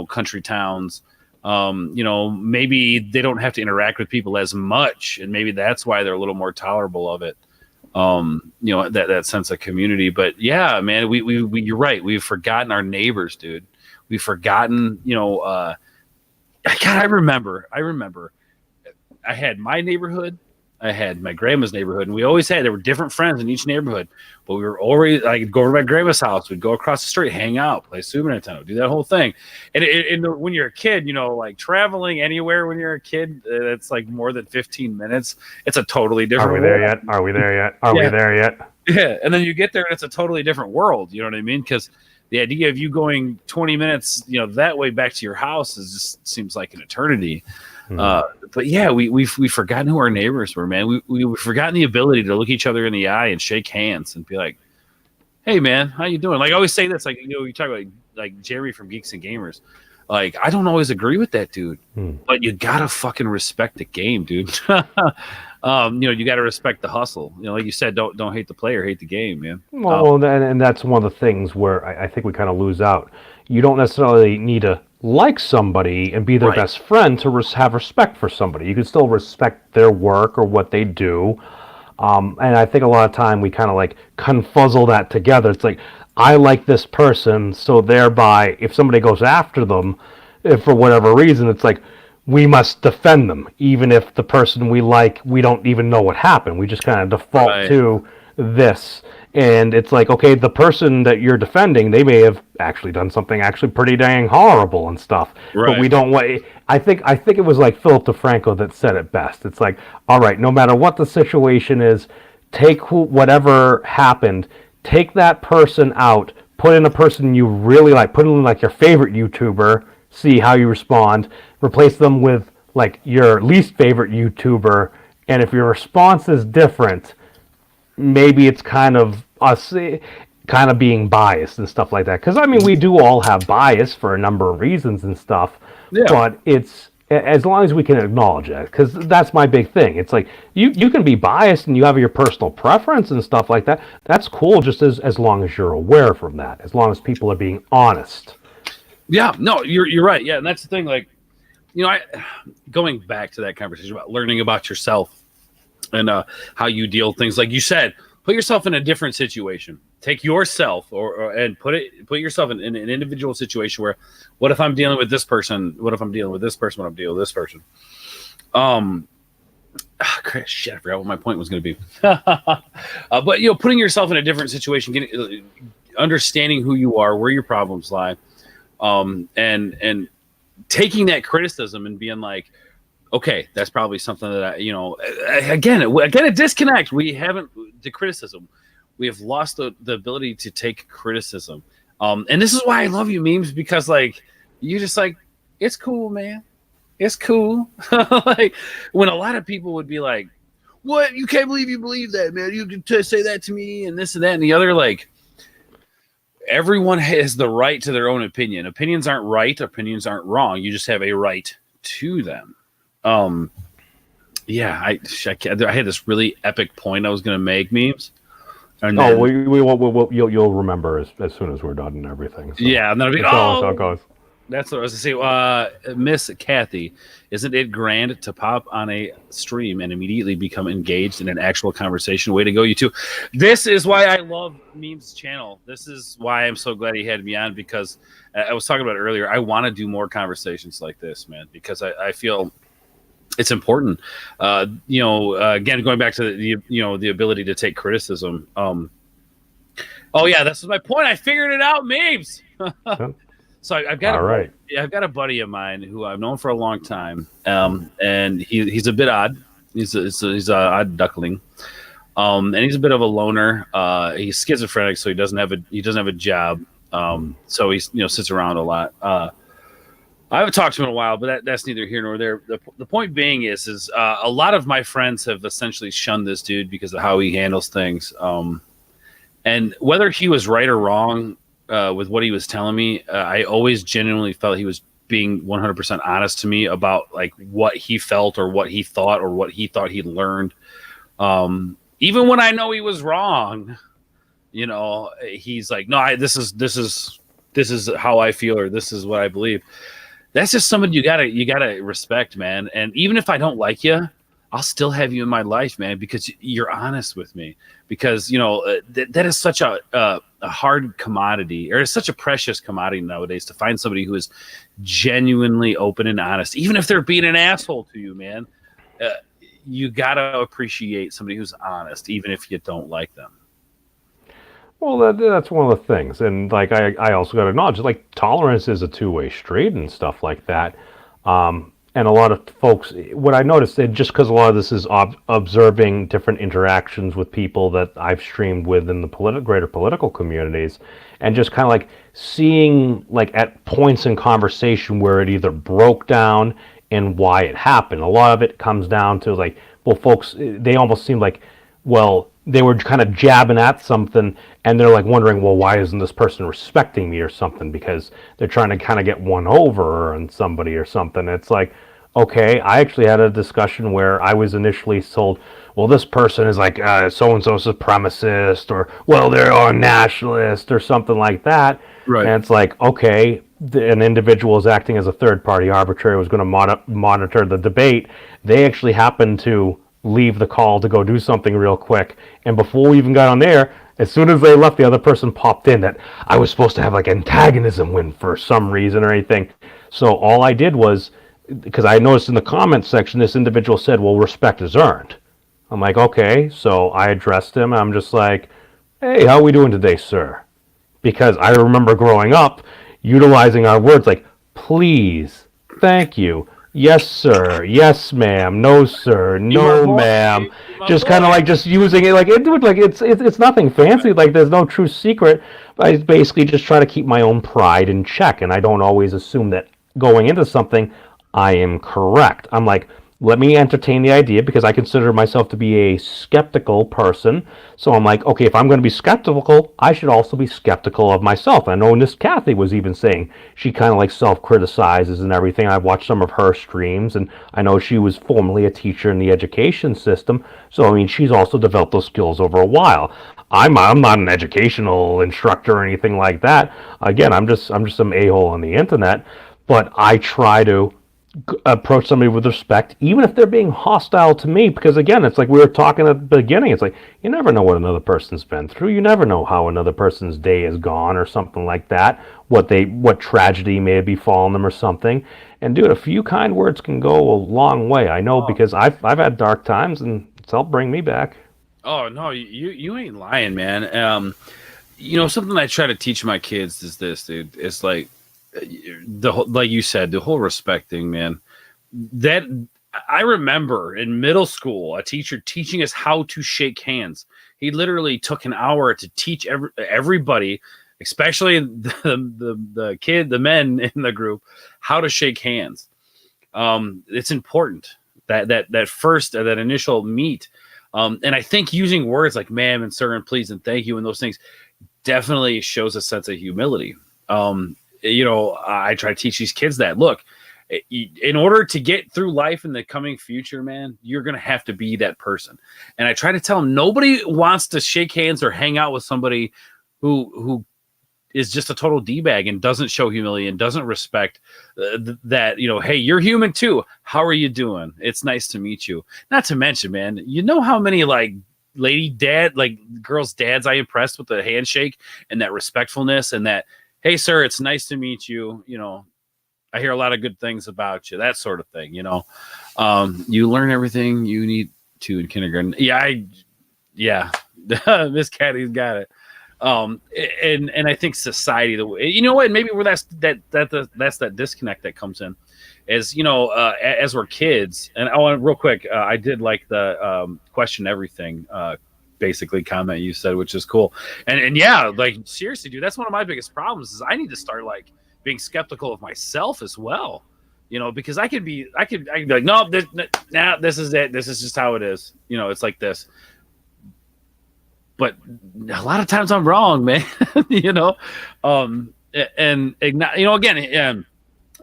country towns. Maybe they don't have to interact with people as much, and maybe that's why they're a little more tolerable of it. That sense of community. But yeah, man, we you're right. We've forgotten our neighbors, dude. We've forgotten, God, I remember I had my neighborhood. I had my grandma's neighborhood, and there were different friends in each neighborhood, but we were already like go over to my grandma's house. We'd go across the street, hang out, play Super Nintendo, do that whole thing. And when you're a kid, like traveling anywhere when you're a kid, it's like more than 15 minutes. It's a totally different. Are we there yet? Are we there yet? Are we there yet? Yeah. And then you get there, and it's a totally different world. You know what I mean? Because the idea of you going 20 minutes, that way back to your house just seems like an eternity. But yeah, we've forgotten who our neighbors were, man. We've forgotten the ability to look each other in the eye and shake hands and be like, "Hey, man, how you doing?" Like I always say this, like you talk about like Jerry from Geeks and Gamers. Like I don't always agree with that dude, but you gotta fucking respect the game, dude. You gotta respect the hustle. Like you said, don't hate the player, hate the game, man. Well, and that's one of the things where I think we kind of lose out. You don't necessarily need to like somebody and be their best friend to have respect for somebody. You can still respect their work or what they do. And I think a lot of time we kind of like confuzzle that together. It's like, I like this person, so thereby if somebody goes after them, if for whatever reason, it's like, we must defend them. Even if the person we like, we don't even know what happened. We just kind of default to this. And it's like, okay, the person that you're defending, they may have actually done something actually pretty dang horrible and stuff. Right. But we don't want. I think it was like Philip DeFranco that said it best. It's like, all right, no matter what the situation is, take whatever happened, take that person out, put in a person you really like, put in like your favorite YouTuber, see how you respond, replace them with like your least favorite YouTuber, and if your response is different, maybe it's kind of us kind of being biased and stuff like that. Because, I mean, we do all have bias for a number of reasons and stuff. Yeah. But it's, as long as we can acknowledge that, because that's my big thing. It's like, you can be biased and you have your personal preference and stuff like that. That's cool, just as long as you're aware from that, as long as people are being honest. Yeah, no, you're right. Yeah, and that's the thing. Like, going back to that conversation about learning about yourself and how you deal with things, like you said, put yourself in a different situation. Take yourself and put yourself in an individual situation where, what if I'm dealing with this person? What if I'm dealing with this person? What if I'm dealing with this person? Shit, I forgot what my point was going to be. But putting yourself in a different situation, understanding who you are, where your problems lie, and taking that criticism and being like, okay, that's probably something that again, a disconnect. We haven't the criticism. We have lost the ability to take criticism. And this is why I love you, memes, because like you just like, it's cool, man. It's cool. Like when a lot of people would be like, what? You can't believe you believe that, man. You can say that to me and this and that and the other. Like, everyone has the right to their own opinion. Opinions aren't right. Opinions aren't wrong. You just have a right to them. Yeah, I had this really epic point I was going to make, memes. And Oh, then, you'll remember as soon as we're done and everything. So yeah, and then I'll be, that's always how it goes. That's what I was going to say. Miss Kathy, isn't it grand to pop on a stream and immediately become engaged in an actual conversation? Way to go, you two. This is why I love Memes channel. This is why I'm so glad he had me on, because I was talking about it earlier. I want to do more conversations like this, man, because I feel it's important. Again, going back to the ability to take criticism. Oh yeah, this was my point. I figured it out. Memes. So I've got I've got a buddy of mine who I've known for a long time, and he's a bit odd. He's a odd duckling, and he's a bit of a loner. He's schizophrenic, so he doesn't have a job. So he sits around a lot. I haven't talked to him in a while, but that's neither here nor there. The point being is a lot of my friends have essentially shunned this dude because of how he handles things. And whether he was right or wrong with what he was telling me, I always genuinely felt he was being 100% honest to me about like what he felt or what he thought or what he thought he'd learned. Even when I know he was wrong, he's like, no, this is how I feel, or this is what I believe. That's just somebody you gotta respect, man. And even if I don't like you, I'll still have you in my life, man, because you're honest with me. Because that is such a hard commodity, or it's such a precious commodity nowadays, to find somebody who is genuinely open and honest, even if they're being an asshole to you, man. You gotta appreciate somebody who's honest, even if you don't like them. Well, that's one of the things, and like I also got to acknowledge, like tolerance is a two-way street and stuff like that. And a lot of folks, what I noticed, just because a lot of this is observing different interactions with people that I've streamed with in the greater political communities, and just kind of like seeing like at points in conversation where it either broke down and why it happened. A lot of it comes down to like, well, folks, they almost seem like, well, they were kind of jabbing at something, and they're like wondering, well, why isn't this person respecting me or something? Because they're trying to kind of get one over on somebody or something. It's like, okay, I actually had a discussion where I was initially told, well, this person is like so-and-so supremacist, or, well, they're a nationalist or something like that. Right. And it's like, okay, an individual is acting as a third-party arbitrator, was going to monitor the debate. They actually happened to leave the call to go do something real quick, and before we even got on there, as soon as they left, the other person popped in that I was supposed to have like antagonism win for some reason or anything. So all I did was, because I noticed in the comments section, this individual said, well, respect is earned. I'm like, okay. So I addressed him. I'm just like, hey, how are we doing today, sir? Because I remember growing up utilizing our words like, please, thank you, yes, sir, yes, ma'am, no, sir, no, ma'am. Just kind of like just using it like it's nothing fancy. Like there's no true secret. I basically just try to keep my own pride in check, and I don't always assume that going into something I am correct. I'm like, let me entertain the idea, because I consider myself to be a skeptical person. So I'm like, okay, if I'm going to be skeptical, I should also be skeptical of myself. I know Miss Kathy was even saying she kind of like self-criticizes and everything. I've watched some of her streams, and I know she was formerly a teacher in the education system. So I mean, she's also developed those skills over a while. I'm not an educational instructor or anything like that. Again, I'm just some a-hole on the internet, but I try to approach somebody with respect, even if they're being hostile to me, because again, it's like we were talking at the beginning, it's like you never know what another person's been through, you never know how another person's day is gone or something like that, what tragedy may have befallen them or something. And dude, a few kind words can go a long way. I know, because I've had dark times, and it's helped bring me back. Oh no, you ain't lying, man. Something I try to teach my kids is this, dude. It's like like you said, the whole respect thing, man. That I remember in middle school, a teacher teaching us how to shake hands. He literally took an hour to teach everybody, especially the men in the group, how to shake hands. It's important that first that initial meet. And I think using words like ma'am and sir and please and thank you and those things definitely shows a sense of humility. I try to teach these kids that, look, in order to get through life in the coming future, man, you're going to have to be that person. And I try to tell them nobody wants to shake hands or hang out with somebody who is just a total D-bag and doesn't show humility and doesn't respect that, hey, you're human too. How are you doing? It's nice to meet you. Not to mention, man, you know how many girls' dads I impressed with the handshake and that respectfulness and that, hey, sir, it's nice to meet you. I hear a lot of good things about you, that sort of thing. You learn everything you need to in kindergarten. Yeah. Miss Caddy's got it. And I think society, the way, you know what, maybe where that's that disconnect that comes in, is as we're kids. And real quick, I did like the question everything basically comment you said, which is cool. And yeah, like seriously, dude, that's one of my biggest problems is I need to start like being skeptical of myself as well, because I could be like, no, this is it. This is just how it is. It's like this. But a lot of times I'm wrong, man. Again,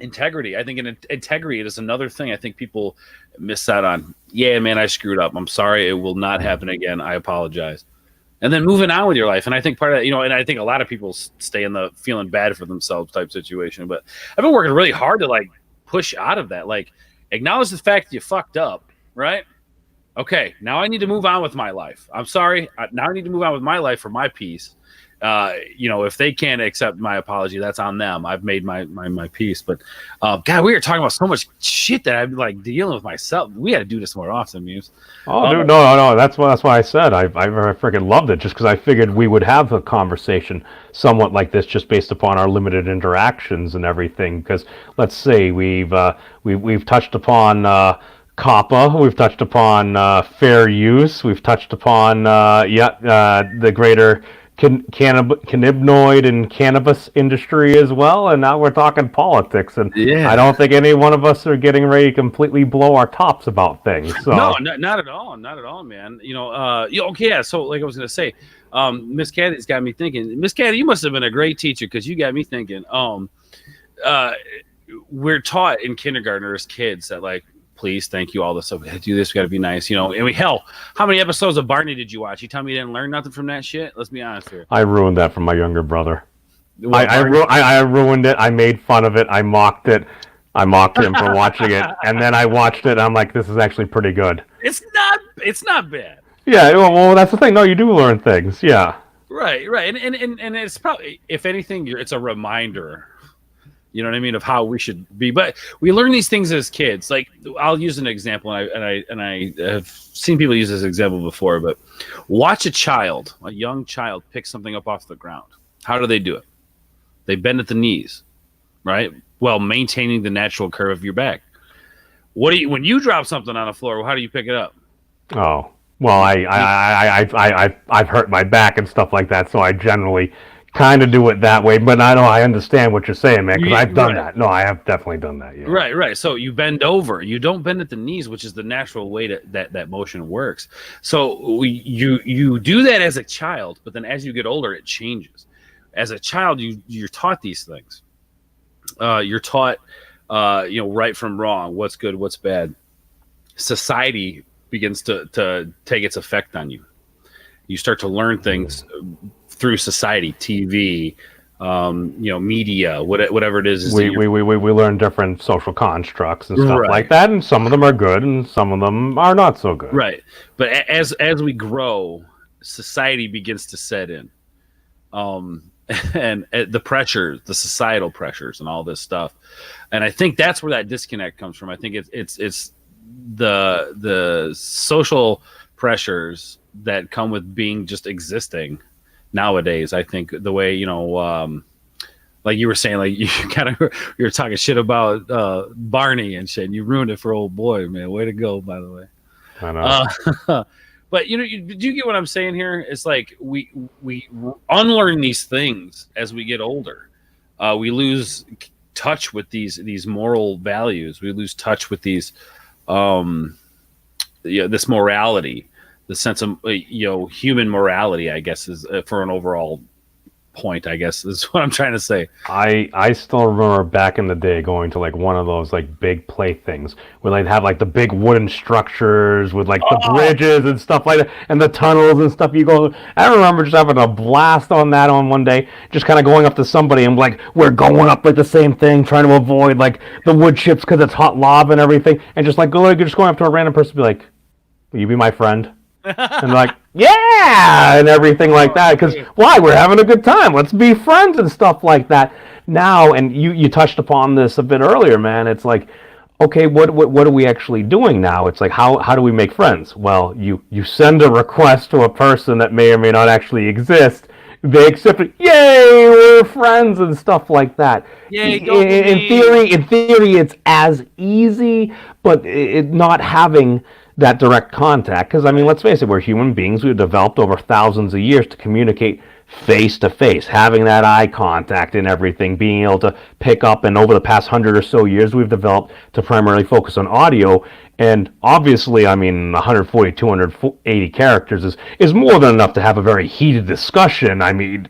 integrity. I think integrity is another thing I think people miss out on. Yeah, man, I screwed up. I'm sorry. It will not happen again. I apologize. And then moving on with your life. And I think part of that, and I think a lot of people stay in the feeling bad for themselves type situation. But I've been working really hard to like push out of that. Like acknowledge the fact that you fucked up, right? Okay, now I need to move on with my life. I'm sorry. Now I need to move on with my life for my peace. If they can't accept my apology, that's on them. I've made my peace. But God, we were talking about so much shit that I'm like dealing with myself. We got to do this more often, Muse. Oh, dude, no. That's why I said I freaking loved it, just because I figured we would have a conversation somewhat like this, just based upon our limited interactions and everything. Because let's say we've touched upon COPPA, we've touched upon fair use, we've touched upon the greater cannabinoid and cannabis industry as well, and now we're talking politics, and yeah. I don't think any one of us are getting ready to completely blow our tops about things. So. No, not at all, man. Okay, yeah. So, like I was gonna say, Miss Caddy's got me thinking. Miss Caddy, you must have been a great teacher because you got me thinking. We're taught in kindergarten as kids that like, please, thank you, all this stuff. We gotta do this, we gotta be nice, and hell, how many episodes of Barney did you watch? You tell me you didn't learn nothing from that shit? Let's be honest here. I ruined that from my younger brother. I ruined it. I made fun of it. I mocked it. I mocked him for watching it, and then I watched it, and I'm like, this is actually pretty good. It's not bad. Yeah, well, that's the thing. No, you do learn things. Yeah. Right. And it's probably, if anything, it's a reminder. You know what I mean, of how we should be. But we learn these things as kids. Like, I'll use an example, and I have seen people use this example before. But watch a young child, pick something up off the ground. How do they do it? They bend at the knees, right? While maintaining the natural curve of your back. When you drop something on the floor? How do you pick it up? Oh, well, I've hurt my back and stuff like that, so I generally kind of do it that way, but I understand what you're saying, man, because I've done that. No, I have definitely done that. Yeah. Right. So you bend over. You don't bend at the knees, which is the natural way that motion works. So you do that as a child, but then as you get older, it changes. As a child, you're taught these things. You're taught, right from wrong, what's good, what's bad. Society begins to take its effect on you. You start to learn things through society, TV, media, whatever it is. We learn different social constructs and stuff like that, and some of them are good, and some of them are not so good. Right, but as we grow, society begins to set in, and the pressures, the societal pressures, and all this stuff, and I think that's where that disconnect comes from. I think it's the social pressures that come with being just existing nowadays. I think the way, like you were saying, like you're talking shit about Barney and shit, and you ruined it for old boy, man. Way to go, by the way. I know. But do you get what I'm saying here? It's like we unlearn these things as we get older. We lose touch with these moral values. We lose touch with these this morality. The sense of human morality, I guess, is for an overall point, I guess is what I'm trying to say. I still remember back in the day going to like one of those like big play things where they'd have like the big wooden structures with like the bridges and stuff like that and the tunnels and stuff. You go, I remember just having a blast on that on one day, just kind of going up to somebody and like we're going up like the same thing, trying to avoid like the wood chips because it's hot lava and everything, and just like just going up to a random person and be like, "Will you be my friend?" And like, yeah, and everything like that. Because why? We're having a good time. Let's be friends and stuff like that. Now, and you touched upon this a bit earlier, man. It's like, okay, what are we actually doing now? It's like, how do we make friends? Well, you send a request to a person that may or may not actually exist. They accept it. Yay, we're friends and stuff like that. Yay, go in theory, it's as easy, but it not having that direct contact, because I mean, let's face it, we're human beings. We've developed over thousands of years to communicate face to face, having that eye contact and everything, being able to pick up, and over the past 100 or so years we've developed to primarily focus on audio. And obviously, I mean, 140, 280 characters is more than enough to have a very heated discussion. I mean,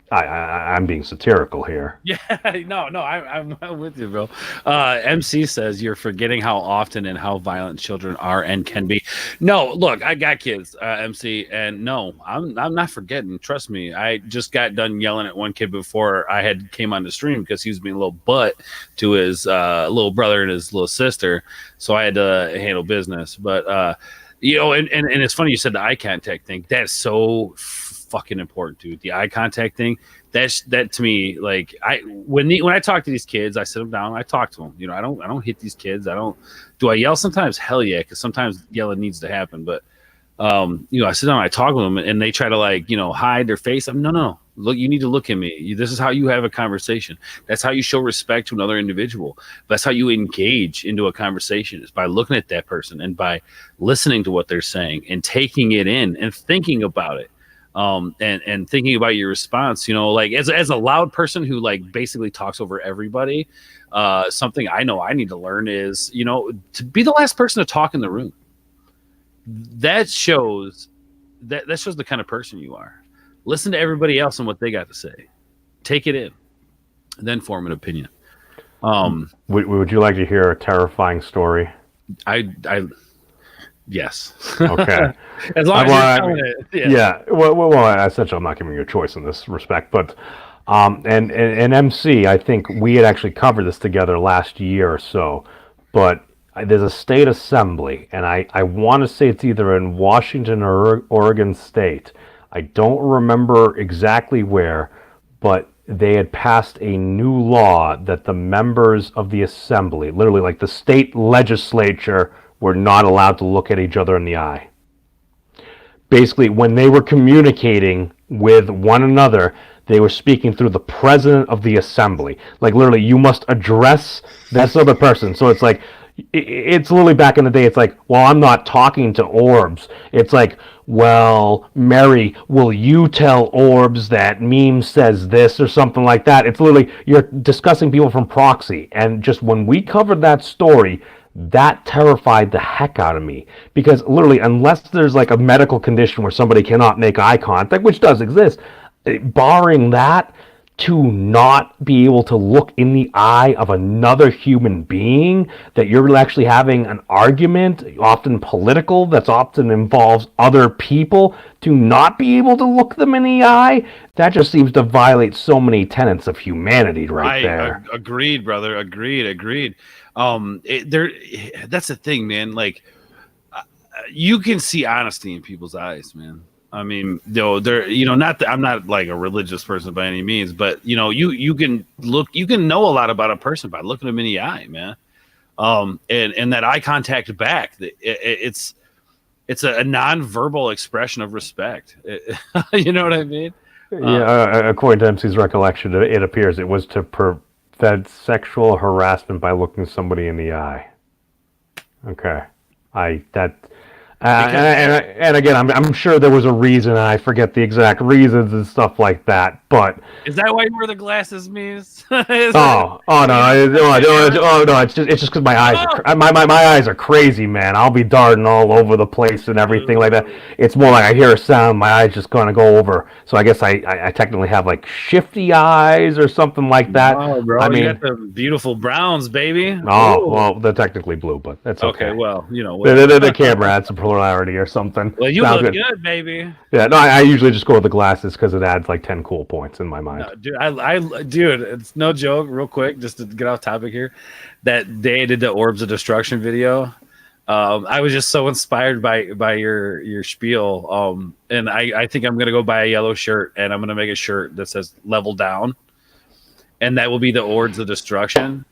I'm being satirical here. Yeah, no, I'm with you, bro. MC says you're forgetting how often and how violent children are and can be. No, look, I got kids, MC, and no, I'm not forgetting. Trust me, I just got done yelling at one kid before I had came on the stream because he was being a little butt to his little brother and his little sister, so I had to handle business. But you know, and it's funny you said the eye contact thing. That's so fucking important, dude. The eye contact thing, that to me, like, when I talk to these kids, I sit them down, I talk to them. You know, I don't hit these kids. Do I yell sometimes? Hell yeah, because sometimes yelling needs to happen. But you know, I sit down, I talk with them, and they try to, like, you know, hide their face. No, look, you need to look at me. This is how you have a conversation. That's how you show respect to another individual. That's how you engage into a conversation, is by looking at that person and by listening to what they're saying and taking it in and thinking about it. And thinking about your response, you know, like as a loud person who like basically talks over everybody, something I know I need to learn is, you know, to be the last person to talk in the room. That shows the kind of person you are. Listen to everybody else and what they got to say. Take it in, then form an opinion. Would you like to hear a terrifying story? Yes. Okay. As long as you're telling it. Yeah. Well, essentially, I'm not giving you a choice in this respect, but and MC, I think we had actually covered this together last year or so, but there's a state assembly, and I want to say it's either in Washington or Oregon State. I don't remember exactly where, but they had passed a new law that the members of the assembly, literally like the state legislature, were not allowed to look at each other in the eye. Basically, when they were communicating with one another, they were speaking through the president of the assembly. Like, literally, you must address this other person. So it's like, it's literally back in the day, it's like, well, I'm not talking to Orbs. It's like, well, Mary, will you tell Orbs that Meme says this or something like that? It's literally, you're discussing people from proxy. And just when we covered that story, that terrified the heck out of me, because literally, unless there's like a medical condition where somebody cannot make eye contact, which does exist, barring that, to not be able to look in the eye of another human being, that you're actually having an argument, often political, that's often involves other people, to not be able to look them in the eye, that just seems to violate so many tenets of humanity right there. Agreed, brother. Agreed. That's the thing, man. Like, you can see honesty in people's eyes, man. I mean, they're, you know, I'm not like a religious person by any means, but you know, you can know a lot about a person by looking them in the eye, man. And that eye contact back, it's a non-verbal expression of respect. You know what I mean? Yeah, according to MC's recollection, it appears it was to prevent sexual harassment by looking somebody in the eye. Okay, And again, I'm sure there was a reason, and I forget the exact reasons and stuff like that. But is that why you wear the glasses, Mies? oh no, no, it's just because my eyes are my eyes are crazy, man. I'll be darting all over the place and everything like that. It's more like I hear a sound, my eyes just gonna go over. So I guess I technically have like shifty eyes or something like that. Oh, bro, I mean, you got the beautiful browns, baby. Oh, well, they're technically blue, but that's okay. Well, the camera adds some polarity or something. Well, you look good, baby. Yeah, no, I usually just go with the glasses because it adds like 10 cool points in my mind. No, dude, it's no joke. Real quick, just to get off topic here, that day I did the Orbs of Destruction video. I was just so inspired by your spiel. And I think I'm gonna go buy a yellow shirt, and I'm gonna make a shirt that says "Level Down," and that will be the Ords of Destruction.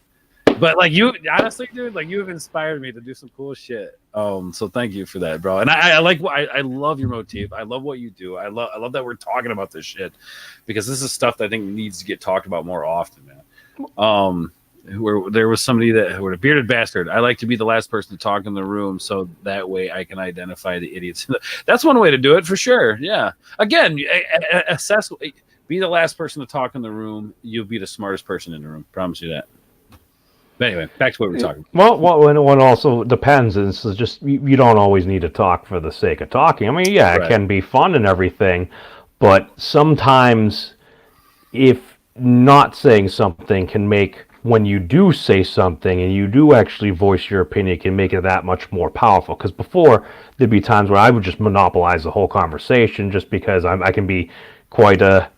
But like you, honestly, dude, like you have inspired me to do some cool shit. So thank you for that, bro. And I love your motif. I love what you do. I love that we're talking about this shit because this is stuff that I think needs to get talked about more often, man. Where there was somebody that were a bearded bastard. I like to be the last person to talk in the room, so that way I can identify the idiots. That's one way to do it for sure. Yeah. Again, assess. Be the last person to talk in the room. You'll be the smartest person in the room. Promise you that. But anyway, back to what we're talking about. Well, one also depends. It's just you don't always need to talk for the sake of talking. I mean, yeah, it can be fun and everything, but sometimes if not saying something can make, when you do say something and you do actually voice your opinion, it can make it that much more powerful. Because before, there'd be times where I would just monopolize the whole conversation just because I can be quite a,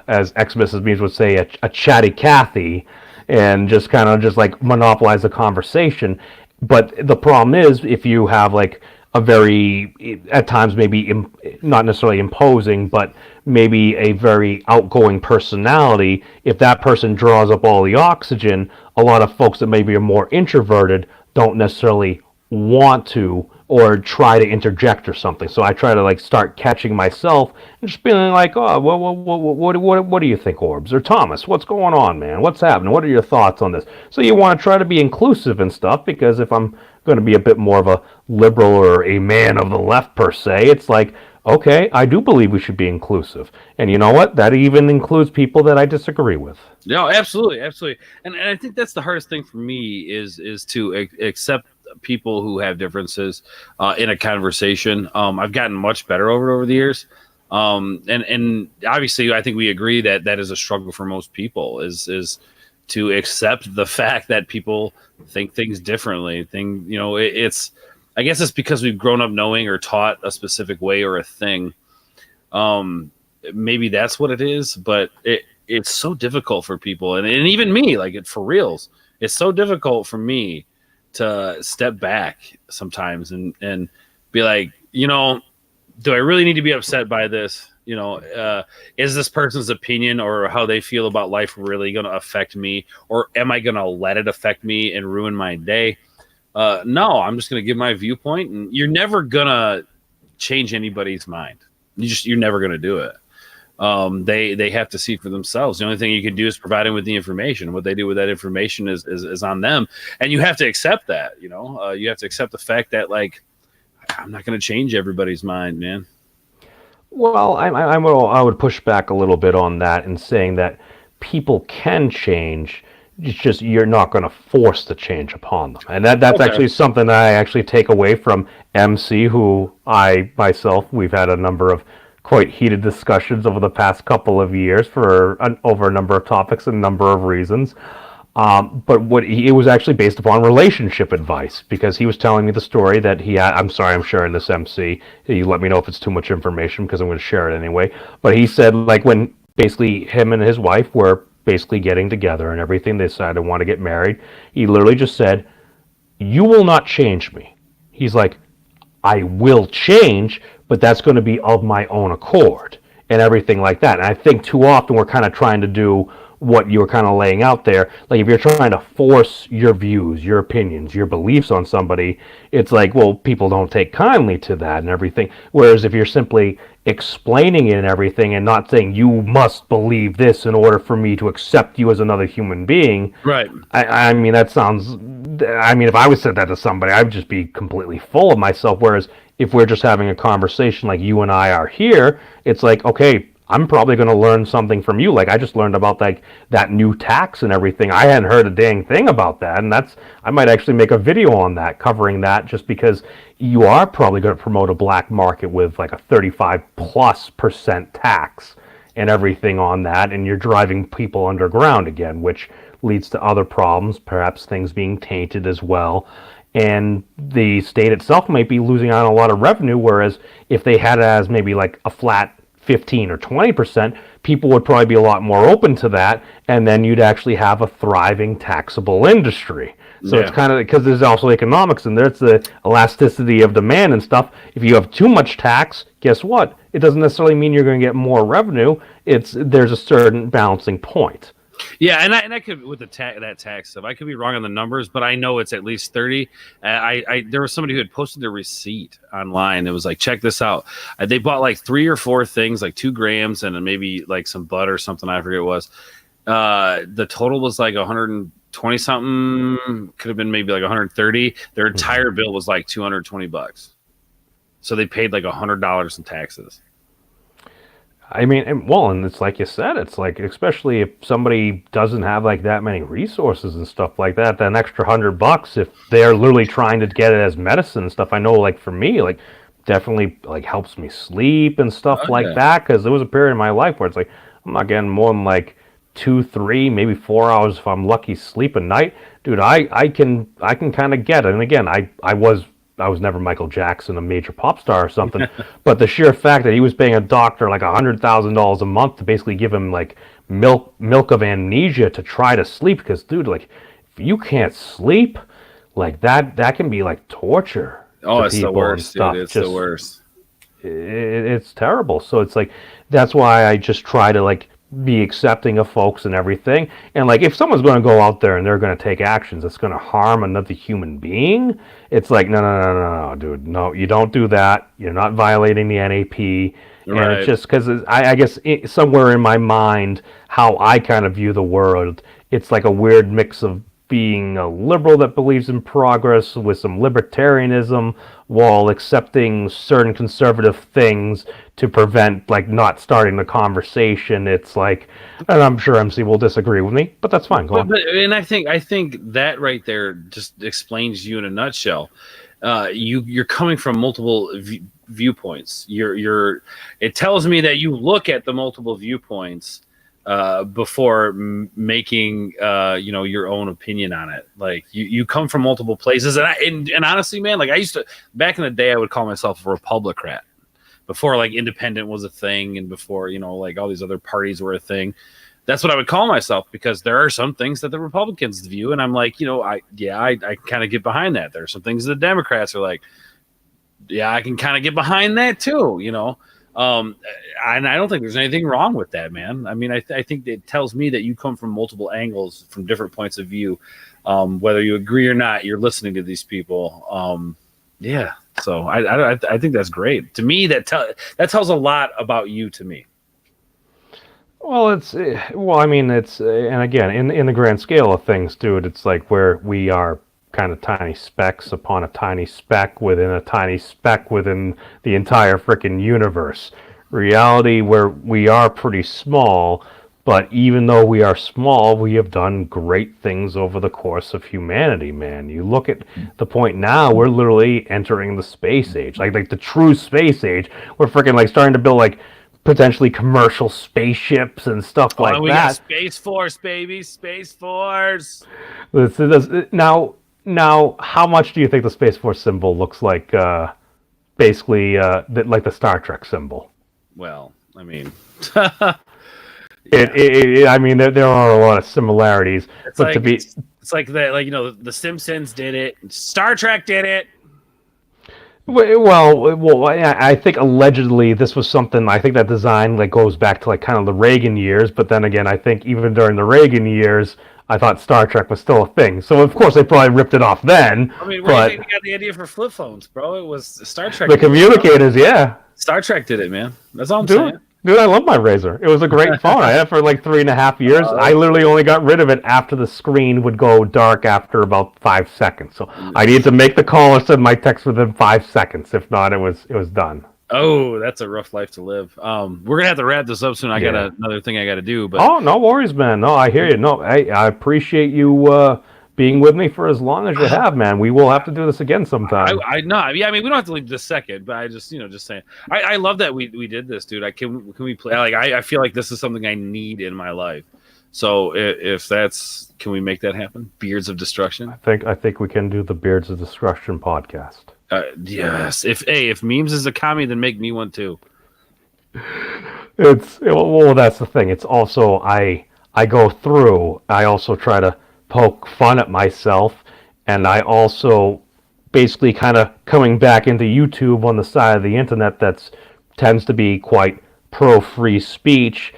as ex-Mrs. Means would say, a chatty Cathy, and just kind of just like monopolize the conversation. But the problem is if you have like a very, at times maybe not necessarily imposing, but maybe a very outgoing personality, if that person draws up all the oxygen, a lot of folks that maybe are more introverted don't necessarily want to or try to interject or something. So I try to like start catching myself and just being like, oh, what do you think, Orbs? Or Thomas, what's going on, man? What's happening? What are your thoughts on this? So you want to try to be inclusive and stuff, because if I'm going to be a bit more of a liberal or a man of the left per se, it's like, okay, I do believe we should be inclusive. And you know what? That even includes people that I disagree with. No, absolutely. And I think that's the hardest thing for me is to accept people who have differences in a conversation. I've gotten much better over the years. And obviously I think we agree that is a struggle for most people is to accept the fact that people think things differently. It's, I guess it's because we've grown up knowing or taught a specific way or a thing. Maybe that's what it is, but it's so difficult for people. And even me, like for reals, it's so difficult for me to step back sometimes and be like, do I really need to be upset by this? Is this person's opinion or how they feel about life really going to affect me? Or am I going to let it affect me and ruin my day? No, I'm just going to give my viewpoint, and you're never going to change anybody's mind. You're never going to do it. They have to see for themselves. The only thing you can do is provide them with the information. What they do with that information is on them. And you have to accept that, you have to accept the fact that, like, I'm not going to change everybody's mind, man. Well, I would push back a little bit on that and saying that people can change. It's just you're not going to force the change upon them. And that's actually something that I actually take away from MC, who I myself, we've had a number of quite heated discussions over the past couple of years over a number of topics and a number of reasons. But it was actually based upon relationship advice, because he was telling me the story that he had. I'm sorry, I'm sharing this, MC. You let me know if it's too much information, because I'm going to share it anyway. But he said, like, when basically him and his wife were basically getting together and everything, they decided to want to get married. He literally just said, "You will not change me." He's like, "I will change, but that's going to be of my own accord," and everything like that. And I think too often we're kind of trying to do what you're kind of laying out there. Like, if you're trying to force your views, your opinions, your beliefs on somebody, it's like, well, people don't take kindly to that and everything. Whereas if you're simply explaining it and everything, and not saying you must believe this in order for me to accept you as another human being. Right. I mean, that sounds. I mean, if I would said that to somebody, I'd just be completely full of myself. Whereas if we're just having a conversation like you and I are here, it's like, okay, I'm probably going to learn something from you. Like I just learned about like that new tax and everything. I hadn't heard a dang thing about that, and I might actually make a video on that covering that, just because you are probably going to promote a black market with like a 35+% tax and everything on that, and you're driving people underground again, which leads to other problems, perhaps things being tainted as well. And the state itself might be losing out on a lot of revenue, whereas if they had it as maybe like a flat 15 or 20%, people would probably be a lot more open to that, and then you'd actually have a thriving taxable industry. So it's kind of, because there's also economics and there's the elasticity of demand and stuff. If you have too much tax, guess what? It doesn't necessarily mean you're going to get more revenue. There's a certain balancing point. Yeah, and I could with that tax stuff. I could be wrong on the numbers, but I know it's at least 30. There was somebody who had posted their receipt online. It was like, check this out. They bought like 3 or 4 things, like 2 grams, and then maybe like some butter or something. I forget what it was. The total was like 120 something. Could have been maybe like 130. Their entire bill was like $220. So they paid like $100 in taxes. I mean, and it's like you said, it's like, especially if somebody doesn't have like that many resources and stuff like that, an extra $100, if they're literally trying to get it as medicine and stuff. I know, like for me, like definitely like helps me sleep and stuff like that, because there was a period in my life where it's like I'm not getting more than like 2, 3, maybe 4 hours if I'm lucky sleep a night, dude. I can kind of get it. And again, I was never Michael Jackson, a major pop star or something, but the sheer fact that he was paying a doctor like $100,000 a month to basically give him like milk of amnesia to try to sleep, because dude, like if you can't sleep, like that can be like torture. Oh, it's the worst, dude. It's the worst. It's terrible. So it's like, that's why I just try to like be accepting of folks and everything. And like, if someone's going to go out there and they're going to take actions that's going to harm another human being, it's like, no, dude, no, you don't do that. You're not violating the NAP. And it's just because I guess somewhere in my mind, how I kind of view the world, it's like a weird mix of being a liberal that believes in progress with some libertarianism, while accepting certain conservative things to prevent like not starting the conversation. It's like, and I'm sure MC will disagree with me, but that's fine. Go on. And I think that right there just explains you in a nutshell. You're coming from multiple viewpoints. It tells me that you look at the multiple viewpoints before making your own opinion on it. Like you come from multiple places, and honestly, man, like I used to back in the day, I would call myself a Republican before like independent was a thing, and before like all these other parties were a thing. That's what I would call myself, because there are some things that the Republicans view, and I'm like, I kind of get behind that. There are some things that the Democrats are like, yeah, I can kind of get behind that too, and I don't think there's anything wrong with that, man. I mean, I think it tells me that you come from multiple angles, from different points of view. Whether you agree or not, you're listening to these people. Yeah. So I think that's great. To me, that tells a lot about you to me. Well, and again, in the grand scale of things, dude, it's like where we are kind of tiny specks upon a tiny speck within a tiny speck within the entire freaking universe. Reality, where we are pretty small, but even though we are small, we have done great things over the course of humanity, man. You look at the point now, we're literally entering the space age, like the true space age. We're freaking like starting to build like potentially commercial spaceships and stuff like we that. Got Space Force, baby, Space Force. Now, how much do you think the Space Force symbol looks like? Basically, like the Star Trek symbol. Well, I mean, I mean, there are a lot of similarities. It's like the Simpsons did it, Star Trek did it. Well, I think allegedly this was something. I think that design like goes back to like kind of the Reagan years. But then again, I think even during the Reagan years, I thought Star Trek was still a thing. So of course they probably ripped it off then. I mean, where do you think they got the idea for flip phones, bro? It was Star Trek. The communicators, yeah. Star Trek did it, man. That's all I'm Dude, saying. dude, I love my Razor. It was a great phone. I had it for like 3.5 years. I literally only got rid of it after the screen would go dark after about 5 seconds. So I needed to make the call or send my text within 5 seconds. If not, it was done. Oh, that's a rough life to live. We're gonna have to wrap this up soon. I got another thing I got to do. But oh, no worries, man. No, I hear you. No, I appreciate you being with me for as long as you have, man. We will have to do this again sometime. I know. Yeah, I mean, we don't have to leave this second, but I just, just saying. I love that we did this, dude. Can we play? Like, I feel like this is something I need in my life. So if that's, can we make that happen? Beards of Destruction. I think we can do the Beards of Destruction podcast. Yes. If memes is a commie, then make me one too. Well, that's the thing. It's also I go through. I also try to poke fun at myself, and I also basically kind of coming back into YouTube on the side of the internet that's tends to be quite pro free speech,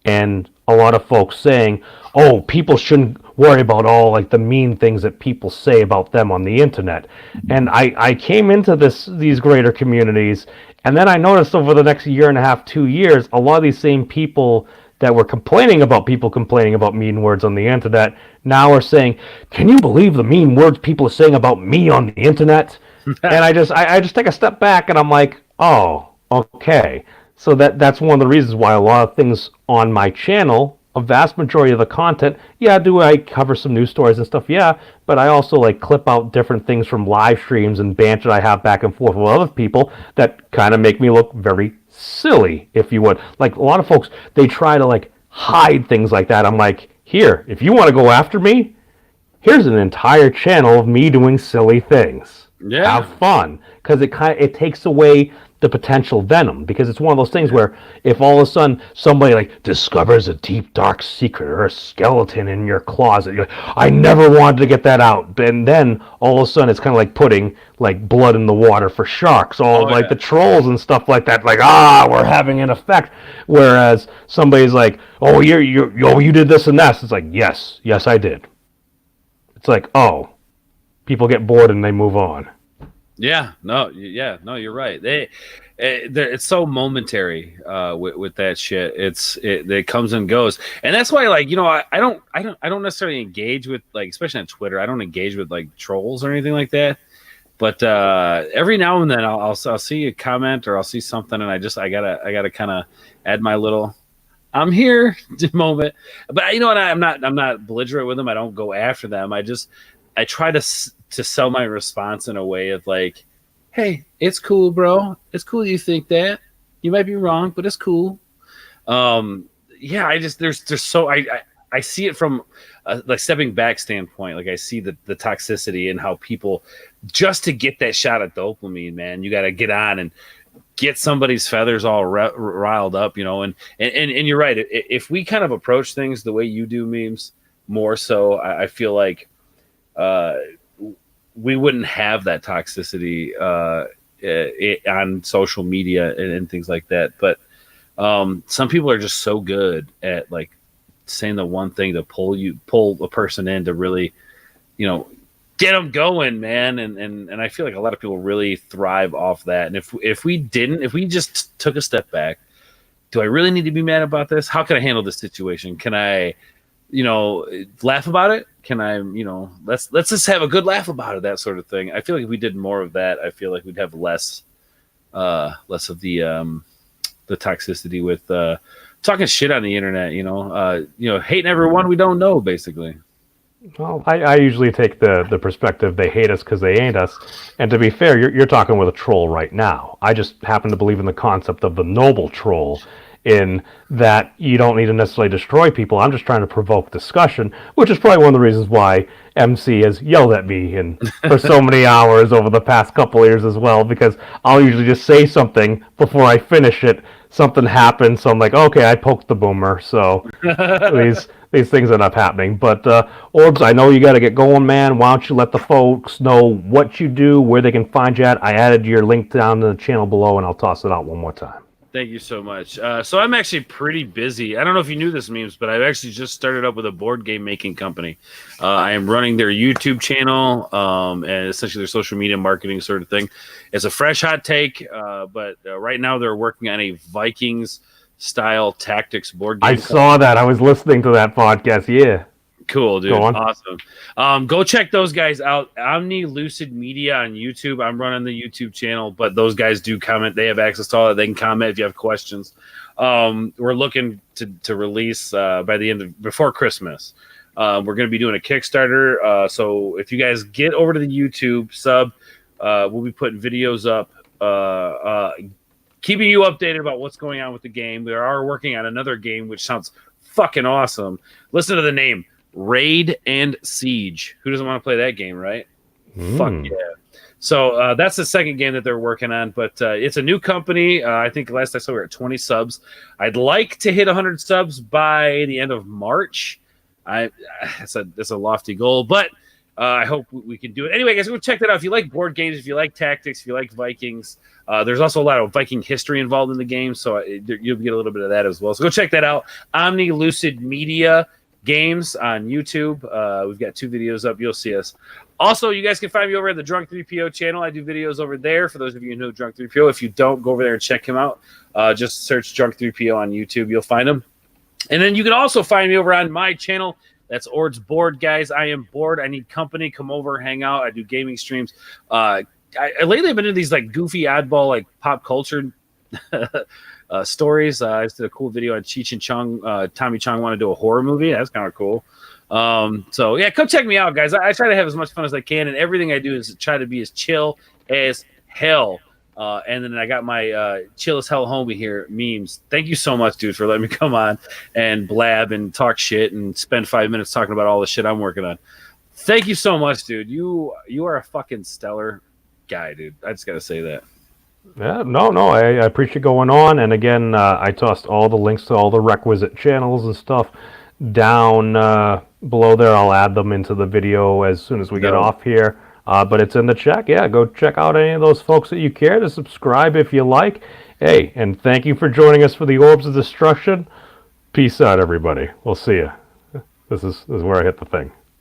and a lot of folks saying, "Oh, people shouldn't worry about all like the mean things that people say about them on the internet." And I came into these greater communities, and then I noticed over the next year and a half, 2 years, a lot of these same people that were complaining about people complaining about mean words on the internet now are saying, "Can you believe the mean words people are saying about me on the internet?" And I just take a step back and I'm like, "Oh, okay." So that's one of the reasons why a lot of things on my channel, a vast majority of the content, do I cover some news stories and stuff? Yeah, but I also like clip out different things from live streams and banter I have back and forth with other people that kind of make me look very silly, if you would. Like a lot of folks, they try to like hide things like that. I'm like, here, if you want to go after me, here's an entire channel of me doing silly things. Yeah. Have fun, because it takes away the potential venom, because it's one of those things where if all of a sudden somebody like discovers a deep dark secret or a skeleton in your closet, you're like, I never wanted to get that out, and then all of a sudden it's kind of like putting like blood in the water for sharks. The trolls and stuff like that, like we're having an effect, whereas somebody's like, oh, you did this and that, it's like, yes I did. It's like, oh, people get bored and they move on. Yeah, no, you're right. It's so momentary with that shit. It comes and goes, and that's why, like, I don't necessarily engage with, like, especially on Twitter. I don't engage with like trolls or anything like that. But every now and then I'll see a comment or I'll see something, and I gotta kind of add my little I'm here moment. But you know what? I'm not belligerent with them. I don't go after them. I try to sell my response in a way of like, hey, it's cool, bro. It's cool you think that. You might be wrong, but it's cool. I see it from like stepping back standpoint. Like I see the toxicity and how people, just to get that shot of dopamine, man, you got to get on and get somebody's feathers all riled up, and you're right. If we kind of approach things the way you do, memes, more so, I feel like we wouldn't have that toxicity on social media and things like that. But some people are just so good at like saying the one thing to pull a person in to really, get them going, man. And I feel like a lot of people really thrive off that. And if we just took a step back, do I really need to be mad about this? How can I handle this situation? Can I, laugh about it? Can I, let's just have a good laugh about it, that sort of thing. I feel like if we did more of that, I feel like we'd have less of the toxicity with talking shit on the internet, hating everyone we don't know, basically. Well, I usually take the perspective they hate us because they ain't us. And to be fair, you're talking with a troll right now. I just happen to believe in the concept of the noble troll, in that you don't need to necessarily destroy people. I'm just trying to provoke discussion, which is probably one of the reasons why MC has yelled at me for so many hours over the past couple of years as well, because I'll usually just say something before I finish it. Something happens, so I'm like, okay, I poked the boomer, so these things end up happening. But Orbs, I know you got to get going, man. Why don't you let the folks know what you do, where they can find you at? I added your link down in the channel below, and I'll toss it out one more time. Thank you so much. So I'm actually pretty busy. I don't know if you knew this, memes, but I've actually just started up with a board game making company. I am running their YouTube channel and essentially their social media marketing sort of thing. It's a fresh hot take, but right now they're working on a Vikings style tactics board game. I saw that. I was listening to that podcast. Yeah. Cool, dude. Go on. Awesome. Go check those guys out. Omni Lucid Media on YouTube. I'm running the YouTube channel, but those guys do comment. They have access to all that. They can comment if you have questions. We're looking to release by the end of before Christmas. We're going to be doing a Kickstarter. So if you guys get over to the YouTube sub, we'll be putting videos up, keeping you updated about what's going on with the game. We are working on another game, which sounds fucking awesome. Listen to the name. Raid and Siege. Who doesn't want to play that game, right? Fuck yeah. So that's the second game that they're working on, but it's a new company. I think last I saw we were at 20 subs. I'd like to hit 100 subs by the end of March. It's a lofty goal, but I hope we can do it. Anyway, guys, go check that out. If you like board games, if you like tactics, if you like Vikings, there's also a lot of Viking history involved in the game, so you'll get a little bit of that as well. So go check that out. Omni Lucid Media Games on YouTube. We've got 2 videos up. You'll see us. Also, you guys can find me over at the Drunk 3PO channel. I do videos over there. For those of you who know Drunk 3PO, if you don't, go over there and check him out. Just search Drunk 3PO on YouTube. You'll find him. And then you can also find me over on my channel. That's Ords Board, guys. I am bored. I need company. Come over, hang out. I do gaming streams. Lately, I've been into these like goofy, oddball, like pop culture stories. I just did a cool video on Cheech and Chong. Tommy Chong wanted to do a horror movie. That's kind of cool. So yeah, come check me out, guys. I try to have as much fun as I can, and everything I do is try to be as chill as hell. And then I got my chill as hell homie here, memes. Thank you so much, dude, for letting me come on and blab and talk shit and spend 5 minutes talking about all the shit I'm working on. Thank you so much, dude. You are a fucking stellar guy, dude. I just gotta say that. Yeah, no, I appreciate going on. And again, I tossed all the links to all the requisite channels and stuff down below there. I'll add them into the video as soon as we get off here. But it's in the chat. Yeah, go check out any of those folks that you care to subscribe if you like. Hey, and thank you for joining us for the Orbs of Destruction. Peace out, everybody. We'll see you. This is where I hit the thing.